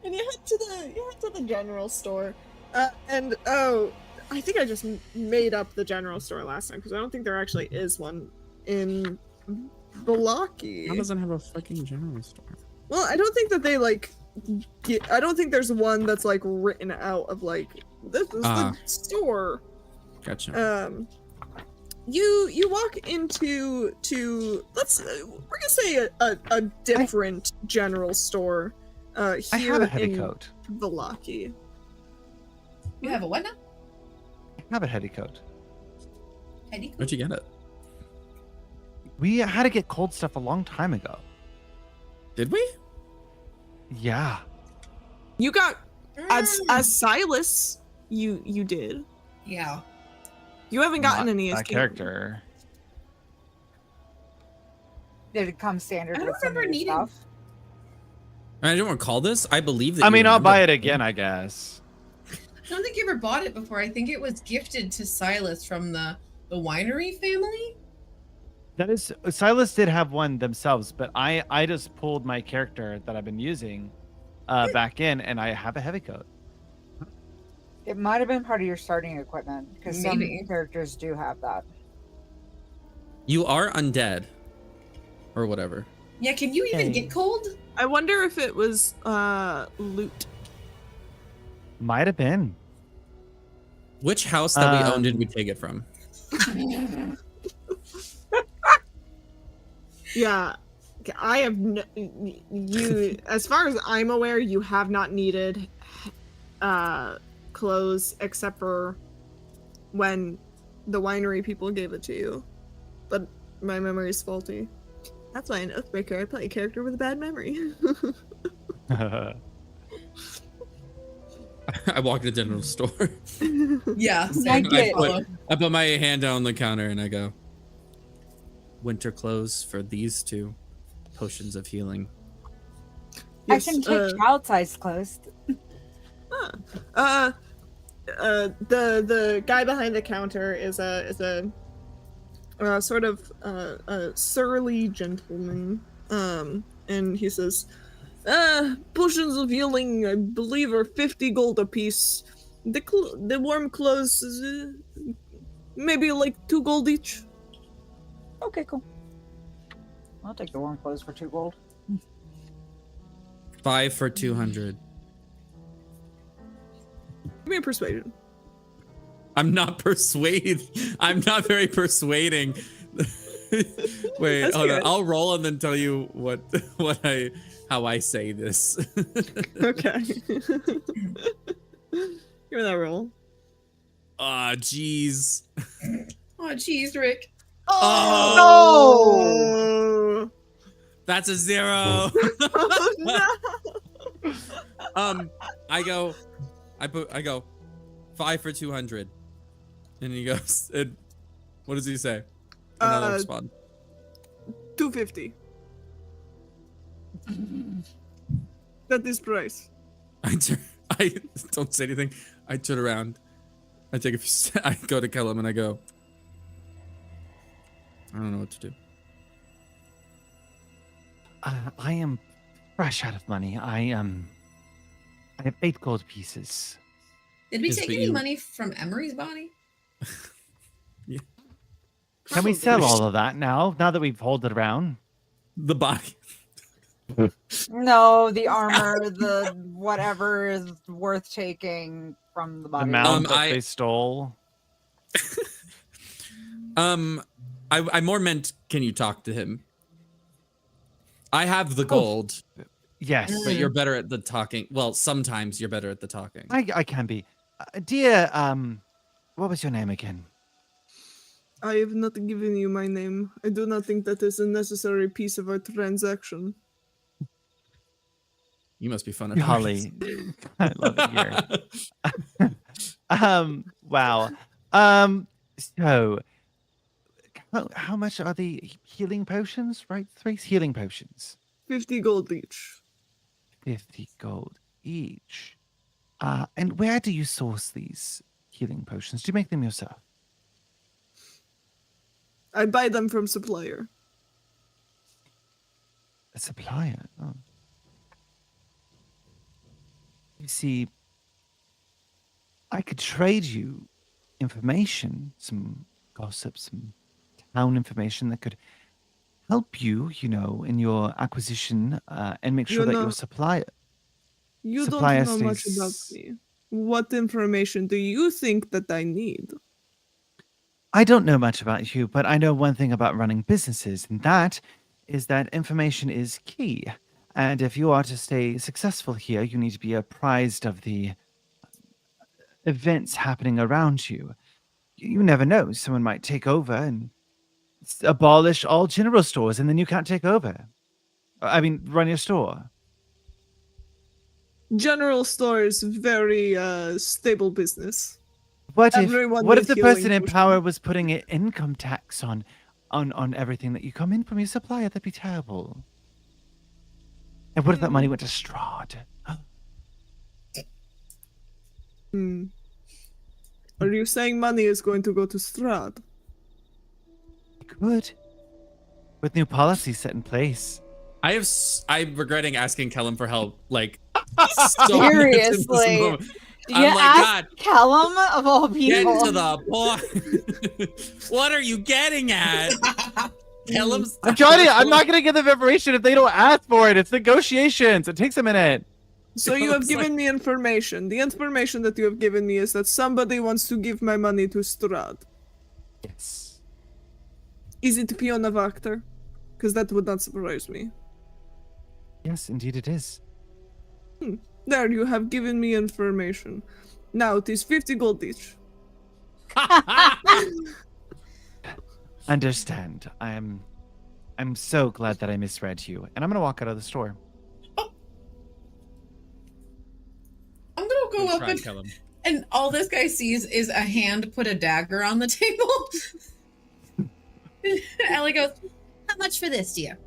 And you head to the general store. And I think I just made up the general store last time because I don't think there actually is one in Balaki. How doesn't have a fucking general store? Well, I don't think that they I don't think there's one that's like written out of like this is the store. Gotcha. You walk into we're gonna say a different general store here I have a heavy in coat. Balaki. You have a what now? I have a heavy coat. Where'd you get it? We had to get cold stuff a long time ago. Did we? Yeah. You got as Silas. You did. Yeah. You haven't gotten Not any as that King. character. Did it come standard I don't with some of remember your needing- stuff? I don't recall this. I believe that. I you mean, I'll remember buy it again, I guess. I don't think you ever bought it before. I think it was gifted to Silas from the winery family. That is, Silas did have one themselves, but I just pulled my character that I've been using back in, and I have a heavy coat. It might have been part of your starting equipment because some Maybe. characters do have that. You are undead, or whatever. Yeah, can you even get cold? I wonder if it was loot. Might have been. Which house that we owned did we take it from? Yeah, I have you. As far as I'm aware, you have not needed clothes except for when the winery people gave it to you. But my memory is faulty. That's why in Oathbreaker I play a character with a bad memory. I walked into the general store. Yeah, I get- I put my hand down on the counter and I go, winter clothes for these two potions of healing. Yes, I can take child-sized clothes. The guy behind the counter is a sort of a surly gentleman, and he says, Potions of healing, I believe, are 50 gold apiece. The warm clothes, maybe like 2 gold each. Okay, cool. I'll take the warm clothes for 2 gold. 5 for 200. Give me a persuasion. I'm not I'm not very persuading. Wait, That's hold on. good. I'll roll and then tell you how I say this. Okay. Give me that roll. Ah, jeez. Oh, jeez, Rick. Oh, That's a 0. oh no! I go 5 for 200. And he goes, what does he say? And I'll respond. 250. That is price. I don't say anything. I turn around. I take a few I go to Kellum and I go, I don't know what to do. I am fresh out of money. I have 8 gold pieces. Did we Yes, take but any you- money from Emery's body? Yeah. Can we sell all of that now that we've hauled it around? The body. No, the armor, the whatever is worth taking from the The body. mount that I- they stole? I more meant, can you talk to him? I have the gold, Yes. but you're better at the talking. Well, sometimes you're better at the talking. I can be. Dear, what was your name again? I have not given you my name. I do not think that is a necessary piece of our transaction. You must be fun at Holly. I love it here. Wow. So how much are the healing potions, right? 3 healing potions. 50 gold each. 50 gold each. And where do you source these healing potions? Do you make them yourself? I buy them from supplier. A supplier. Oh. You see, I could trade you information, some gossip, some town information that could help you, in your acquisition and make sure that your supplier. You Supplier don't know much about stays- me. What information do you think that I need? I don't know much about you, but I know one thing about running businesses, and that is that information is key. And if you are to stay successful here, you need to be apprised of the events happening around you. You never know. Someone might take over and abolish all general stores, and then you can't take over. I mean, run your store. General store is very stable business. What Everyone if with the healing person in potion. power was putting an income tax on everything that you come in from your supplier? That'd be terrible. And what if that money went to Strahd? Are you saying money is going to go to Strahd? Good. With new policies set in place. I'm regretting asking Kellum for help. Like, so much in this Seriously. moment. You I'm like, ask God, Callum of all get people. to the point. What are you getting at? Kellum's. I'm trying to. I'm not going to give them information if they don't ask for it. It's negotiations. It takes a minute. So you have It's like- given me information. The information that you have given me is that somebody wants to give my money to Strahd. Yes. Is it Fiona Vactor? Because that would not surprise me. Yes, indeed it is. There, you have given me information. Now it is 50 gold each. Understand. I'm so glad that I misread you. And I'm going to walk out of the store. I'm gonna go Good up try, Kellum. and all this guy sees is a hand put a dagger on the table. And Ellie goes, How much for this, dear?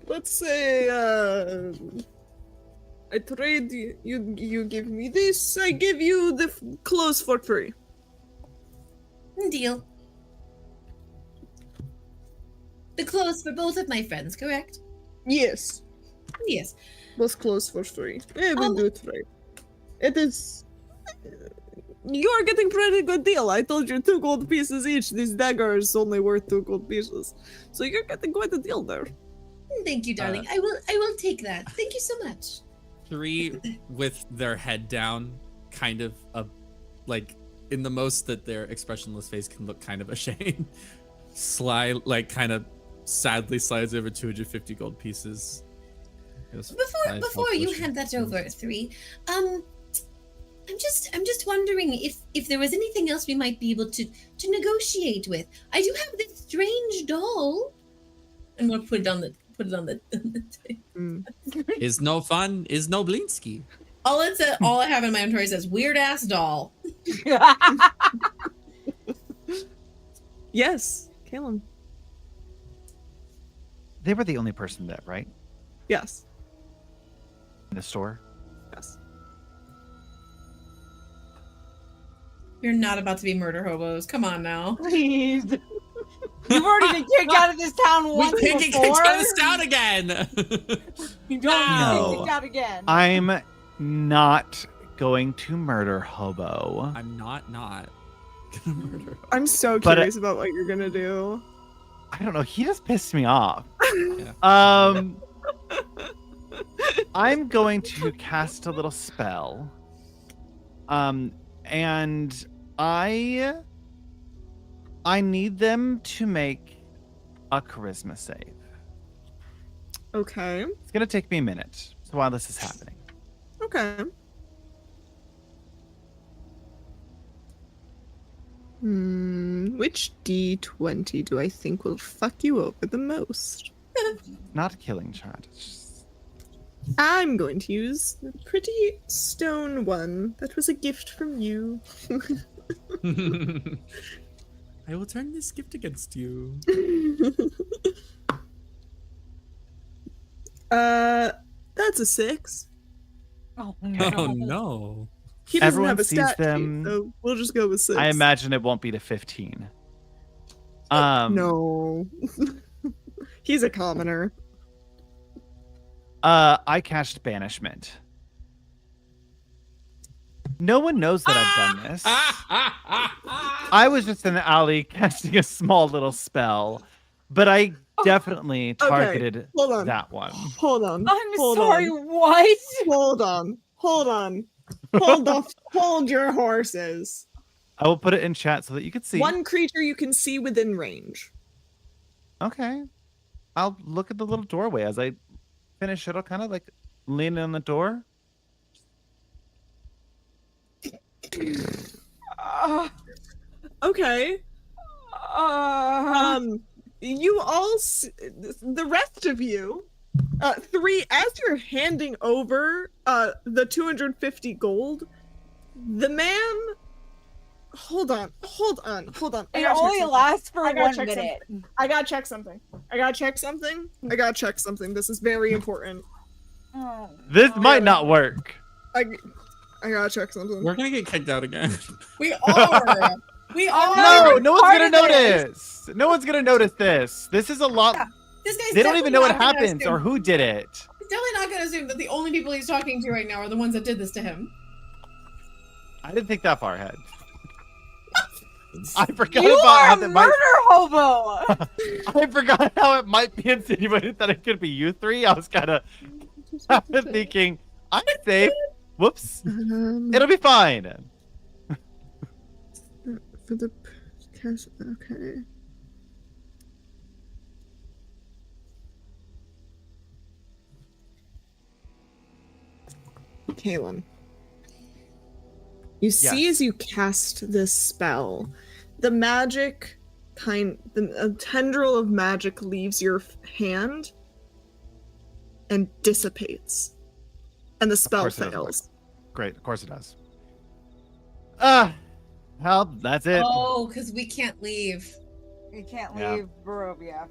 Let's say, I trade you give me this, I give you the clothes for free. Deal. The clothes for both of my friends, correct? Yes. Yes. Was close for 3. I will Oh. do 3. It is. You are getting pretty good deal. I told you 2 gold pieces each. This dagger is only worth 2 gold pieces, so you're getting quite a deal there. Thank you, darling. I will take that. Thank you so much. 3 with their head down, kind of like in the most that their expressionless face can look kind of ashamed. Kind of sadly slides over 250 gold pieces. Before you hand that over, 3, I'm just wondering if there was anything else we might be able to negotiate with. I do have this strange doll. I'm gonna put it on the Is no fun, is no Blinsky. All I have in my inventory says weird ass doll. Yes, Caleb. They were the only person there, right? Yes. In the store. Yes. You're not about to be murder hobos. Come on now. Please. You've already been kicked out of this town once We can't get before. kicked out of this town again. You don't need to No. get kicked out again. I'm not going to murder hobo. I'm not gonna murder. I'm so But, curious about what you're gonna do. I don't know. He just pissed me off. Yeah. I'm going to cast a little spell. And I need them to make a charisma save. Okay. It's gonna take me a minute. So while this is happening. Okay. Which D20 do I think will fuck you over the most? Not a killing shot. It's just... I'm going to use the pretty stone one. That was a gift from you. I will turn this gift against you. That's a 6. Oh Oh no. He doesn't Everyone have a sees stat them. sheet, so we'll just go with 6. I imagine it won't be to 15. No. He's a commoner. I cast banishment. No one knows that I've done this. I was just in the alley casting a small little spell, but I definitely targeted hold on. that one. Hold on. I'm hold sorry, On. what? Hold on. Hold on. Hold your horses. I will put it in chat so that you can see. One creature you can see within range. Okay. I'll look at the little doorway as I finish it. I'll kind of like lean on the door. Okay. You all, the rest of you, 3, as you're handing over the 250 gold, the man. Hold on. It only lasts for I gotta 1 check minute. I gotta check something. This is very important. Oh, This might not work. I gotta check something. We're gonna get kicked out again. We are. We are. No, no one's part gonna of this. notice. No one's gonna notice this. This is a lot. This guy's They don't even know what definitely not gonna happens or who did it. He's definitely not going to assume that the only people he's talking to right now are the ones that did this to him. I didn't think that far ahead. I forgot you about are how a that murder might. hobo. I forgot how it might be insinuated that it could be you 3. I was kind of thinking, I'm safe. Whoops. It'll be fine. For the cast, okay. Kaylin. You see, Yes. as you cast this spell, the a tendril of magic leaves your hand and dissipates, and the spell course it does. fails. Great. Of course it does. Well, that's it. Oh, because we can't leave. You can't Yeah. leave Barovia.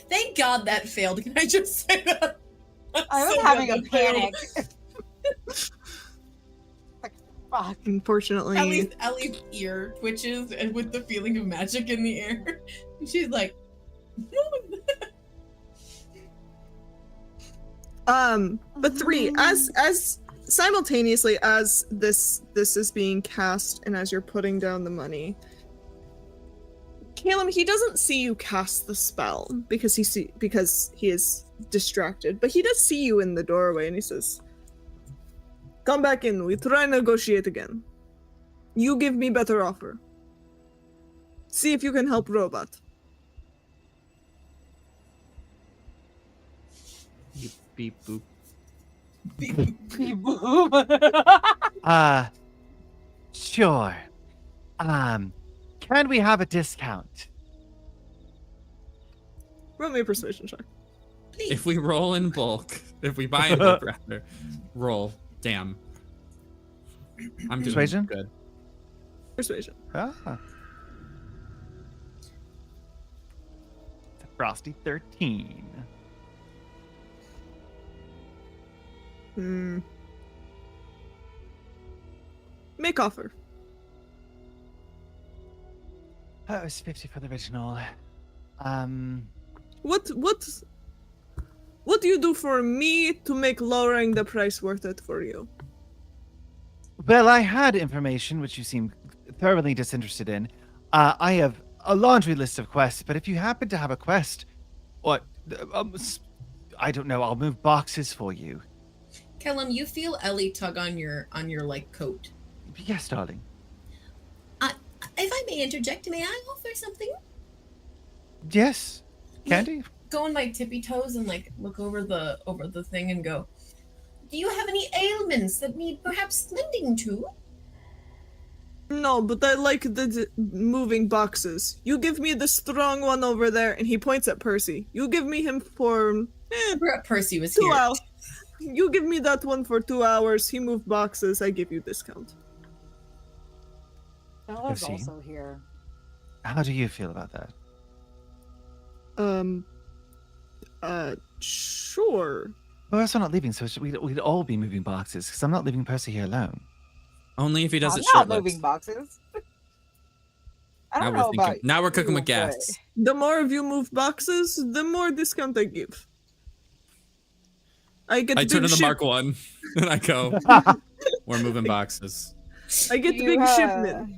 Thank God that failed. Can I just say that? I was So having glad a that failed. panic. Like, fuck. Unfortunately, Ellie's ear twitches and with the feeling of magic in the air. She's like, But 3, as simultaneously as this is being cast and as you're putting down the money, Caleb, he doesn't see you cast the spell because he is distracted, but he does see you in the doorway and he says, "Come back in, we try and negotiate again. You give me better offer. See if you can help Robot." Beep, beep, boop. Sure. Can we have a discount? Roll me a persuasion check. If we roll in bulk, if we buy in bulk, rather, roll. Damn. I'm doing Persuasion? good. Persuasion. Ah. Frosty 13. Make offer. That was 50 for the original. What do you do for me to make lowering the price worth it for you? Well, I had information which you seem thoroughly disinterested in. I have a laundry list of quests, but if you happen to have a quest, what? I don't know. I'll move boxes for you. Kellum, you feel Ellie tug on your like coat. Yes, darling. If I may interject, may I offer something? Yes, Candy. Go on my tippy toes and like look over the thing and go, "Do you have any ailments that need perhaps mending to?" No, but I like the moving boxes. You give me the strong one over there, and he points at Percy. You give me him for Percy was 2 here. hours. You give me that one for 2 hours. He moved boxes. I give you discount. Bella's Percy. also here. How do you feel about that? Sure. We're also not leaving, so we'd all be moving boxes, because I'm not leaving Percy here alone. Only if he does I'm it not shirtless. moving boxes. I Now don't we're know thinking. about Now we're cooking you, with gas. The more of you move boxes, the more discount I give. I get I big turn to the ship- Mark 1 and I go, we're moving boxes. I get You, big shipment.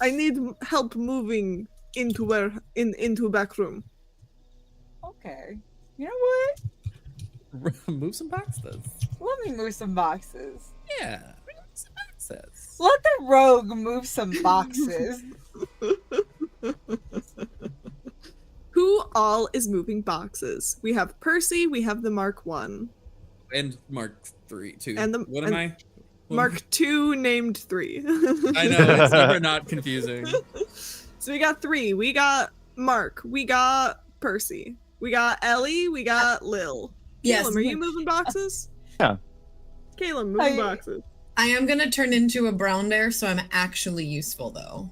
I need help moving into back room. Okay. You know what? Move some boxes. Let me move some boxes. Yeah. Move some boxes. Let the rogue move some boxes. Who all is moving boxes? We have Percy. We have the Mark 1. And Mark 3, 2. And the- what and am I? What- Mark 2 named 3. I know, it's never not confusing. So we got 3. We got Mark. We got Percy. We got Ellie. We got Lil. Yes. Caleb, are you moving boxes? Yeah. Caleb, moving boxes. I am gonna turn into a brown bear, so I'm actually useful though.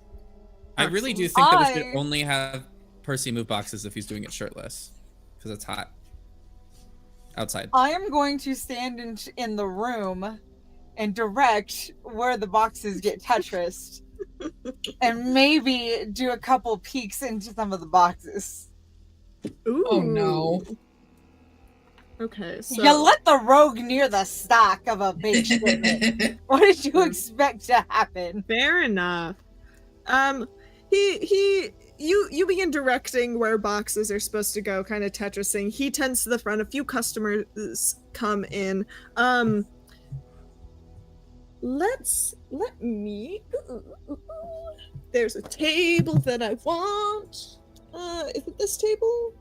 I really do think that we should I- only have Percy move boxes if he's doing it shirtless. Because it's hot. Outside. I am going to stand in the room and direct where the boxes get Tetrised. And maybe do a couple peeks into some of the boxes. Ooh. Oh no. Okay, so You let the rogue near the stock of a big shipment. What did you expect to happen? fair enough. You begin directing where boxes are supposed to go, kind of Tetrising. He tends to the front. A few customers come in. Let me. There's a table that I want. Is it this table?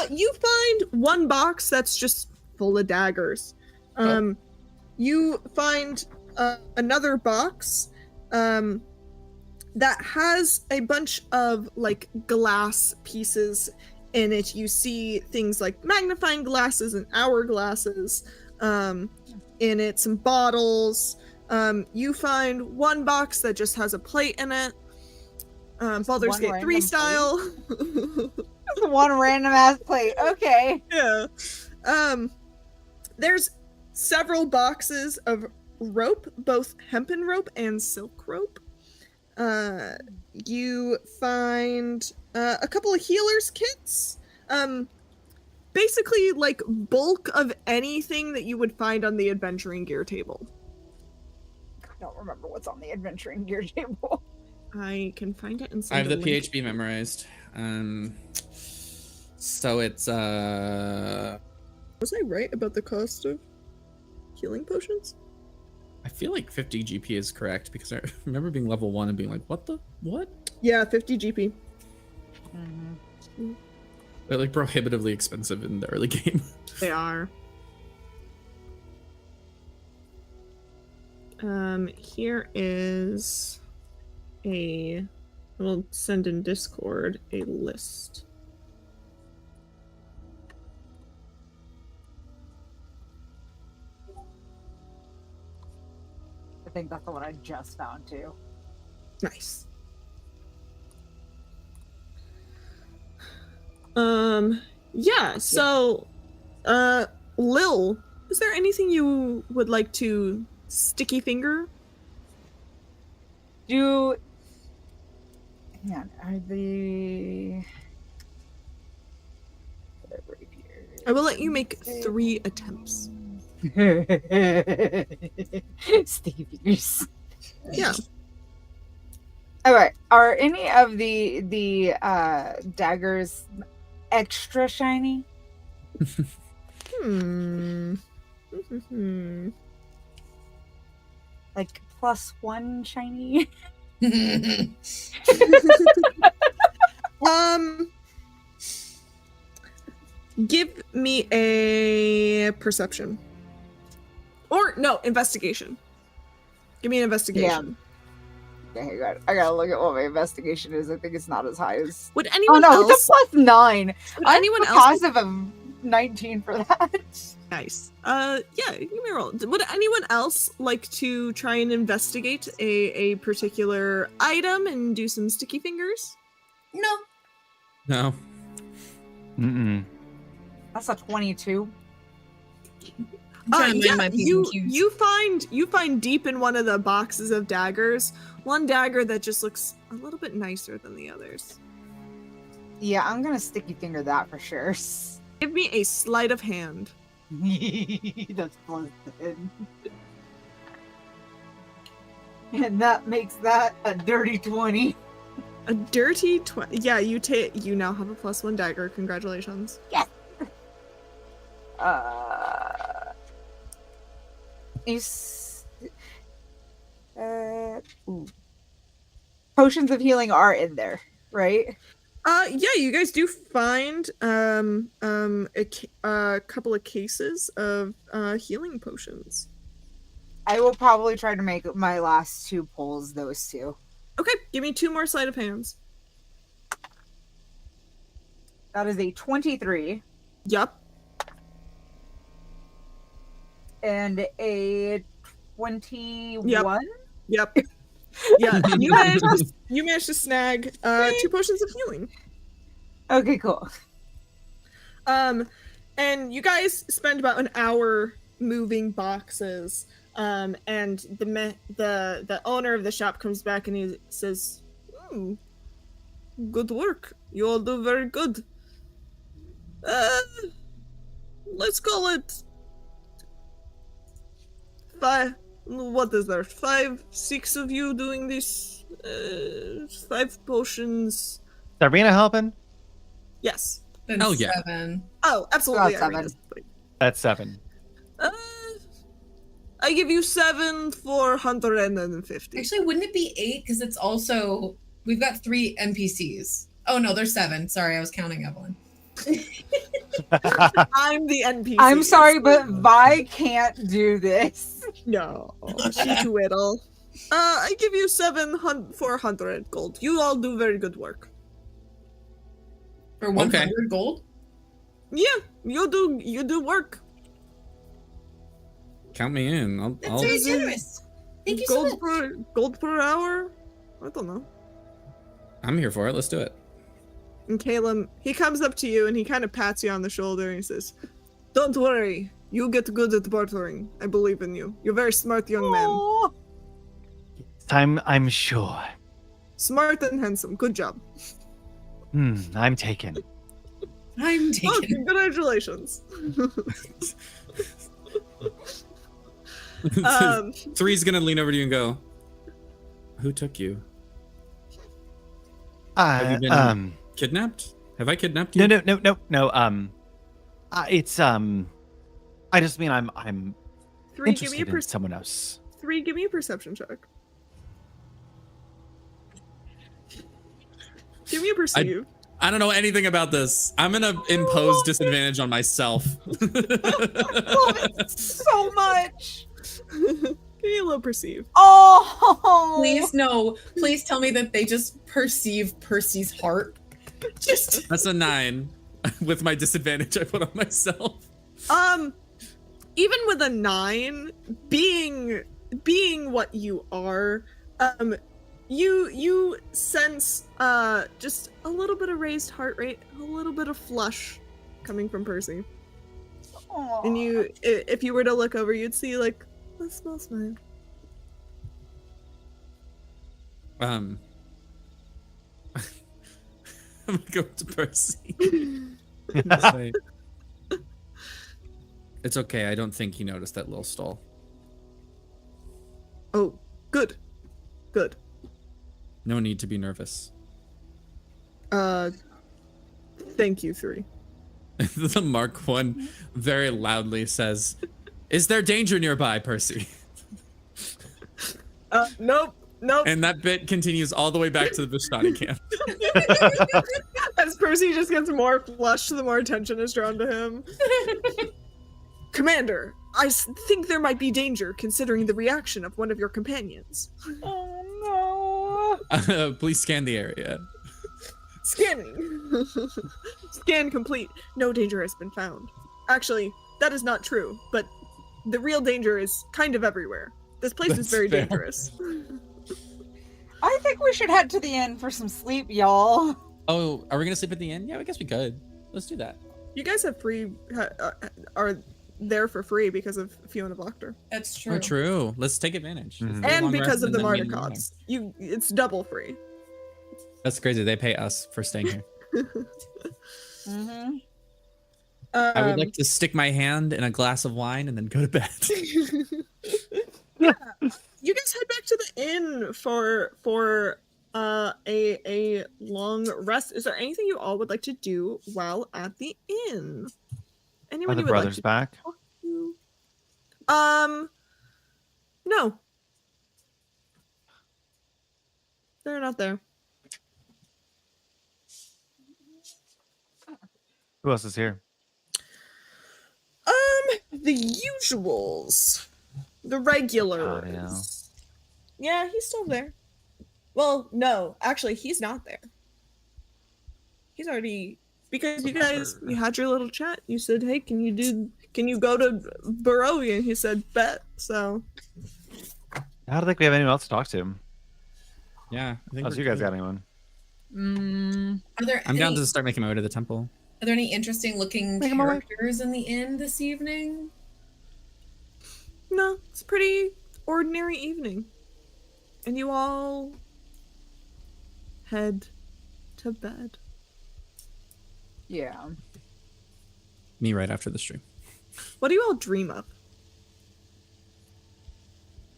You find one box that's just full of daggers. You find another box that has a bunch of like glass pieces in it. You see things like magnifying glasses and hourglasses in it, some bottles. You find one box that just has a plate in it. Baldur's one Gate 3 random style. One random ass plate. Okay. Yeah. There's several boxes of rope, both hempen rope and silk rope. You find a couple of healers kits. basically like bulk of anything that you would find on the adventuring gear table. I don't remember what's on the adventuring gear table. I can find it and I have send the a link. PHB memorized. So it's Was I right about the cost of healing potions? I feel like 50 GP is correct because I remember being level 1 and being like, what? Yeah, 50 GP. They're like prohibitively expensive in the early game. They are. Here is we'll send in Discord a list. I think that's the one I just found too. Nice. Yeah, so Lil, is there anything you would like to sticky finger? Hang on, are the I will let you make 3 attempts. sticky fingers? Yeah. All right. Are any of the daggers extra shiny? Like +1 shiny? Give me a perception. Or no, investigation. Give me an investigation. Okay, I gotta look at what my investigation is. I think it's not as high as. Would Oh anyone no, else? it's a +9. Would I'm anyone a else? positive of 19 for that. Nice. Yeah, give me a roll. Would anyone else like to try and investigate a particular item and do some sticky fingers? No. No. Mm-mm. That's a 22. I'm trying to mind my P's and Q's. you find deep in one of the boxes of daggers one dagger that just looks a little bit nicer than the others. Yeah, I'm gonna sticky finger that for sure. Give me a sleight of hand. That's +10. And that makes that a dirty 20. A dirty 20. Yeah, you now have a +1 dagger. Congratulations. Yes. Potions of healing are in there, right? Yeah, you guys do find a couple of cases of healing potions. I will probably try to make my last 2 pulls those 2. Okay, give me 2 more sleight of hands. That is a 23 Yup. and a 21. Yep. Yeah, you managed to snag 2 potions of healing. Okay, cool. And you guys spend about an hour moving boxes. And the owner of the shop comes back and he says, "Good work. You all do very good. Let's call it 5. What is there? 5, 6 of you doing this? 5 potions. Sabrina helping? Yes. Then Oh, yeah. 7. Oh, absolutely. About 7. Irina's putting- That's 7. I give you 7 for 150. Actually, wouldn't it be 8? Because it's also we've got 3 NPCs. Oh no, there's 7. Sorry, I was counting Evelyn. I'm the NPC. I'm sorry, but Vi can't do this. No, she twiddle. I give you 400 gold. You all do very good work. For 100 gold? Yeah, you do work. Count me in. That's very generous. Thank you so much. Gold per hour? I don't know. I'm here for it. Let's do it. And Caleb, he comes up to you and he kind of pats you on the shoulder and he says, "Don't worry, you get good at bartering. I believe in you. You're a very smart young man. Time, I'm sure. Smart and handsome. Good job." I'm taken. I'm Oh, taken. congratulations. Three's gonna lean over to you and go, "Who took you? Have you been kidnapped? Have I kidnapped you?" No. It's I just mean I'm 3, give me a interested in someone else. 3, give me a perception check. Give me a perceive. I don't know anything about this. I'm gonna impose disadvantage on myself. Love it so much. Give me a little perceive. Oh, Please, no. Please tell me that they just perceive Percy's heart. Just That's a 9 with my disadvantage I put on myself. Even with a 9, being what you are, you sense just a little bit of raised heart rate, a little bit of flush coming from Percy. Aw. And you, if you were to look over, you'd see like a small smile. I'm gonna go up to Percy. Say, it's okay. I don't think he noticed that little stall. Oh, good. No need to be nervous. Thank you, 3. The Mark 1 very loudly says, "Is there danger nearby, Percy?" Nope. And that bit continues all the way back to the Vistani camp. As Percy just gets more flushed, the more attention is drawn to him. Commander, I think there might be danger considering the reaction of one of your companions. Oh no. Please scan the area. Scanning. Scan complete. No danger has been found. Actually, that is not true, but the real danger is kind of everywhere. This place is That's very fair. dangerous. I think we should head to the inn for some sleep, y'all. Oh, are we gonna sleep at the inn? Yeah, I guess we could. Let's do that. You guys have are there for free because of Fiona Blochter. that's true. Oh, true. Let's take advantage. Let's Mhm. do a And long because rest of the and then meet in morning. Mardicots. It's double free. That's crazy. They pay us for staying here. Mm-hmm. I would like to stick my hand in a glass of wine and then go to bed. Yeah. You guys head back to the inn for a long rest. Is there anything you all would like to do while at the inn? Are Anyone the you would like brothers to back? talk to? No. They're not there. Who else is here? The usuals. The regulars. Kyle. Yeah, he's still there. Well, no, actually, he's not there. He's already, because you guys, you had your little chat. You said, "Hey, can you go to Barovia?" And he said, "Bet." So I don't think we have anyone else to talk to. Yeah. I think Unless we're you guys good. got anyone. Are there I'm down any, to start making my way to the temple. are there any interesting looking Make 'em away. characters in the inn this evening? no, it's a pretty ordinary evening, and you all head to bed. Yeah. Me right after the stream. What do you all dream of?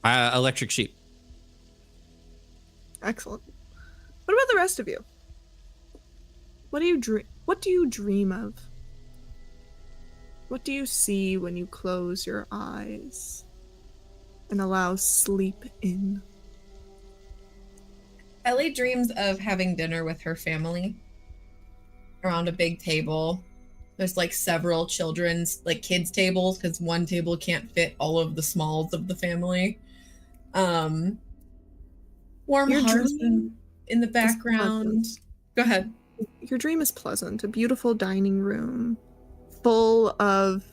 Electric sheep. Excellent. What about the rest of you? What do you dream? What do you dream of? What do you see when you close your eyes and allow sleep in? Ellie dreams of having dinner with her family around a big table. There's like several children's, like kids' tables, because one table can't fit all of the smalls of the family. Warm Your hearts dream in the is background. Go ahead. Your dream is pleasant. A beautiful dining room full of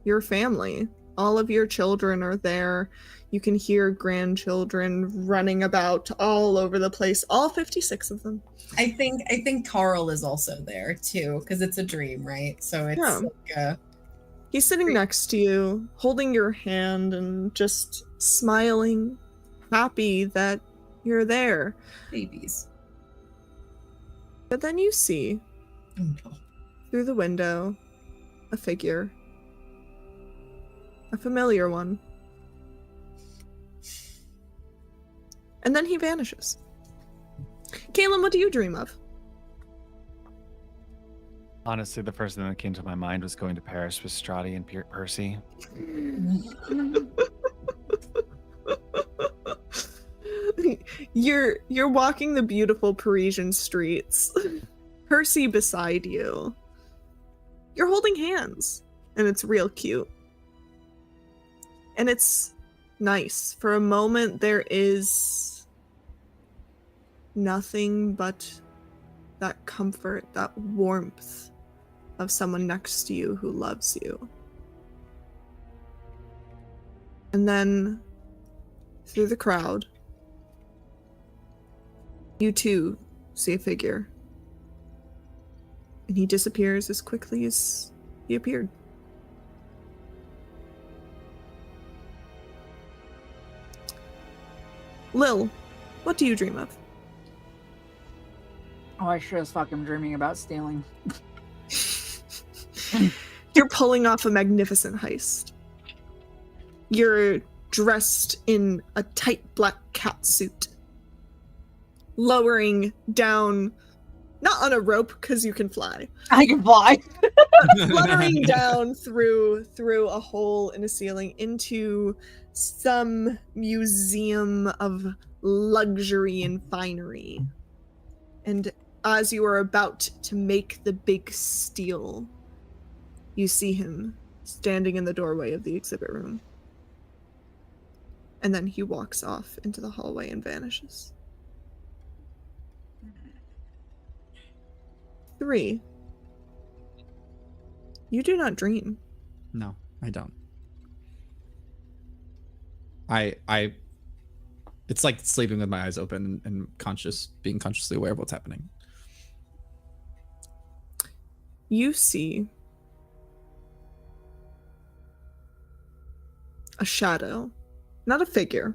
your family. All of your children are there. You can hear grandchildren running about all over the place. All 56 of them. I think Carl is also there too, because it's a dream, right? So it's Yeah. like He's sitting next to you, holding your hand and just smiling, happy that you're there. babies. But then you see Oh no. through the window, a figure. A familiar one. And then he vanishes. Caleb, what do you dream of? Honestly, the first thing that came to my mind was going to Paris with Strahd and Percy. You're walking the beautiful Parisian streets. Percy beside you. You're holding hands, and it's real cute. And it's nice. For a moment, there is nothing but that comfort, that warmth of someone next to you who loves you. And then, through the crowd, you too see a figure. And he disappears as quickly as he appeared. Lil, what do you dream of? Oh, I sure as fuck am dreaming about stealing. You're pulling off a magnificent heist. You're dressed in a tight black catsuit, lowering down, not on a rope because you can fly, I can fly. fluttering down through a hole in a ceiling into some museum of luxury and finery. And as you are about to make the big steal, you see him standing in the doorway of the exhibit room. And then he walks off into the hallway and vanishes. 3. You do not dream. No, I don't. It's like sleeping with my eyes open and being consciously aware of what's happening. You see a shadow, not a figure,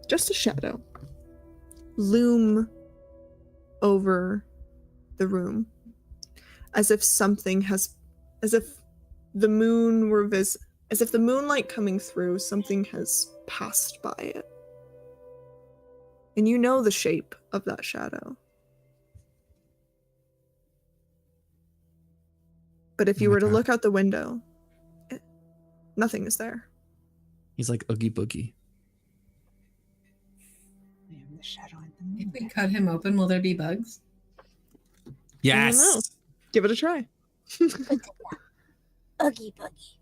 just a shadow, loom over the room, as if the moon were as if the moonlight coming through, something has passed by it. And you know the shape of that shadow. But if you were to look out the window, nothing is there. He's like Oogie Boogie. The shadow in the moon. If we cut him open, will there be bugs? I don't know. Yes. Give it a try. Oogie boogie.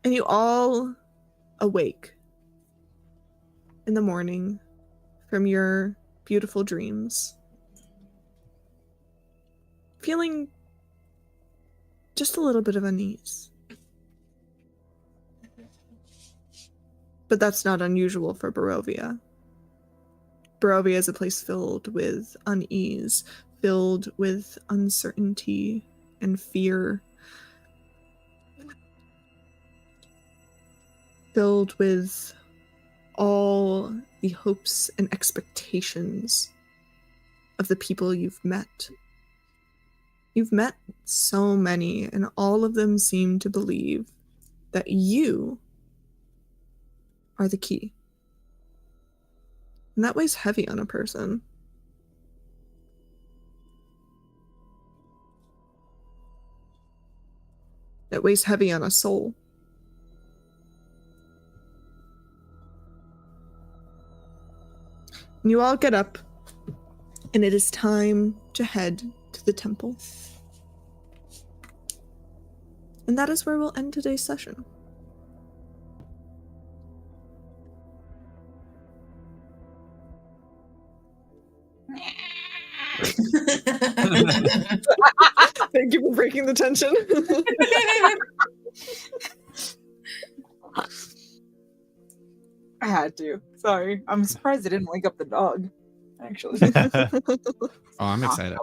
And you all awake in the morning from your beautiful dreams, feeling just a little bit of unease. But that's not unusual for Barovia. Barovia is a place filled with unease, filled with uncertainty and fear, filled with all the hopes and expectations of the people you've met. You've met so many, and all of them seem to believe that you are the key. And that weighs heavy on a person. It weighs heavy on a soul. And you all get up, and it is time to head to the temple. And that is where we'll end today's session. Thank you for breaking the tension. I had to. Sorry. I'm surprised I didn't wake up the dog, actually. Oh, I'm excited.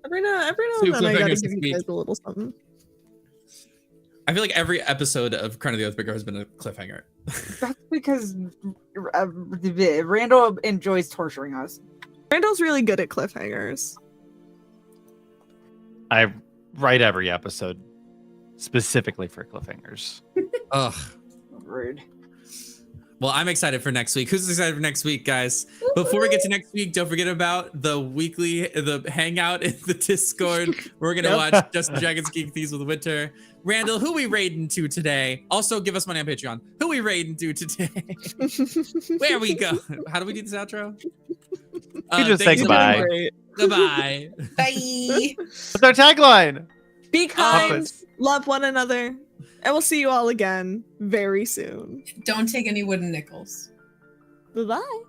Every now Two and then I gotta cliffhangers give you this guys week. a little something. I feel like every episode of Crown of the Oathbreaker has been a cliffhanger. That's because Randall enjoys torturing us. Randall's really good at cliffhangers. I write every episode specifically for cliffhangers. Ugh. Rude. Well, I'm excited for next week. Who's excited for next week, guys? Before we get to next week, don't forget about the hangout in the Discord. We're gonna watch Just Dragons Geek Thieves with Winter. Randall, who we raiding to today? Also, give us money on Patreon. Who we raiding to today? Where we go? How do we do this outro? You just say goodbye. Goodbye. Bye. What's our tagline? Be kind, Puppets. love one another, and we'll see you all again very soon. Don't take any wooden nickels. Bye-bye.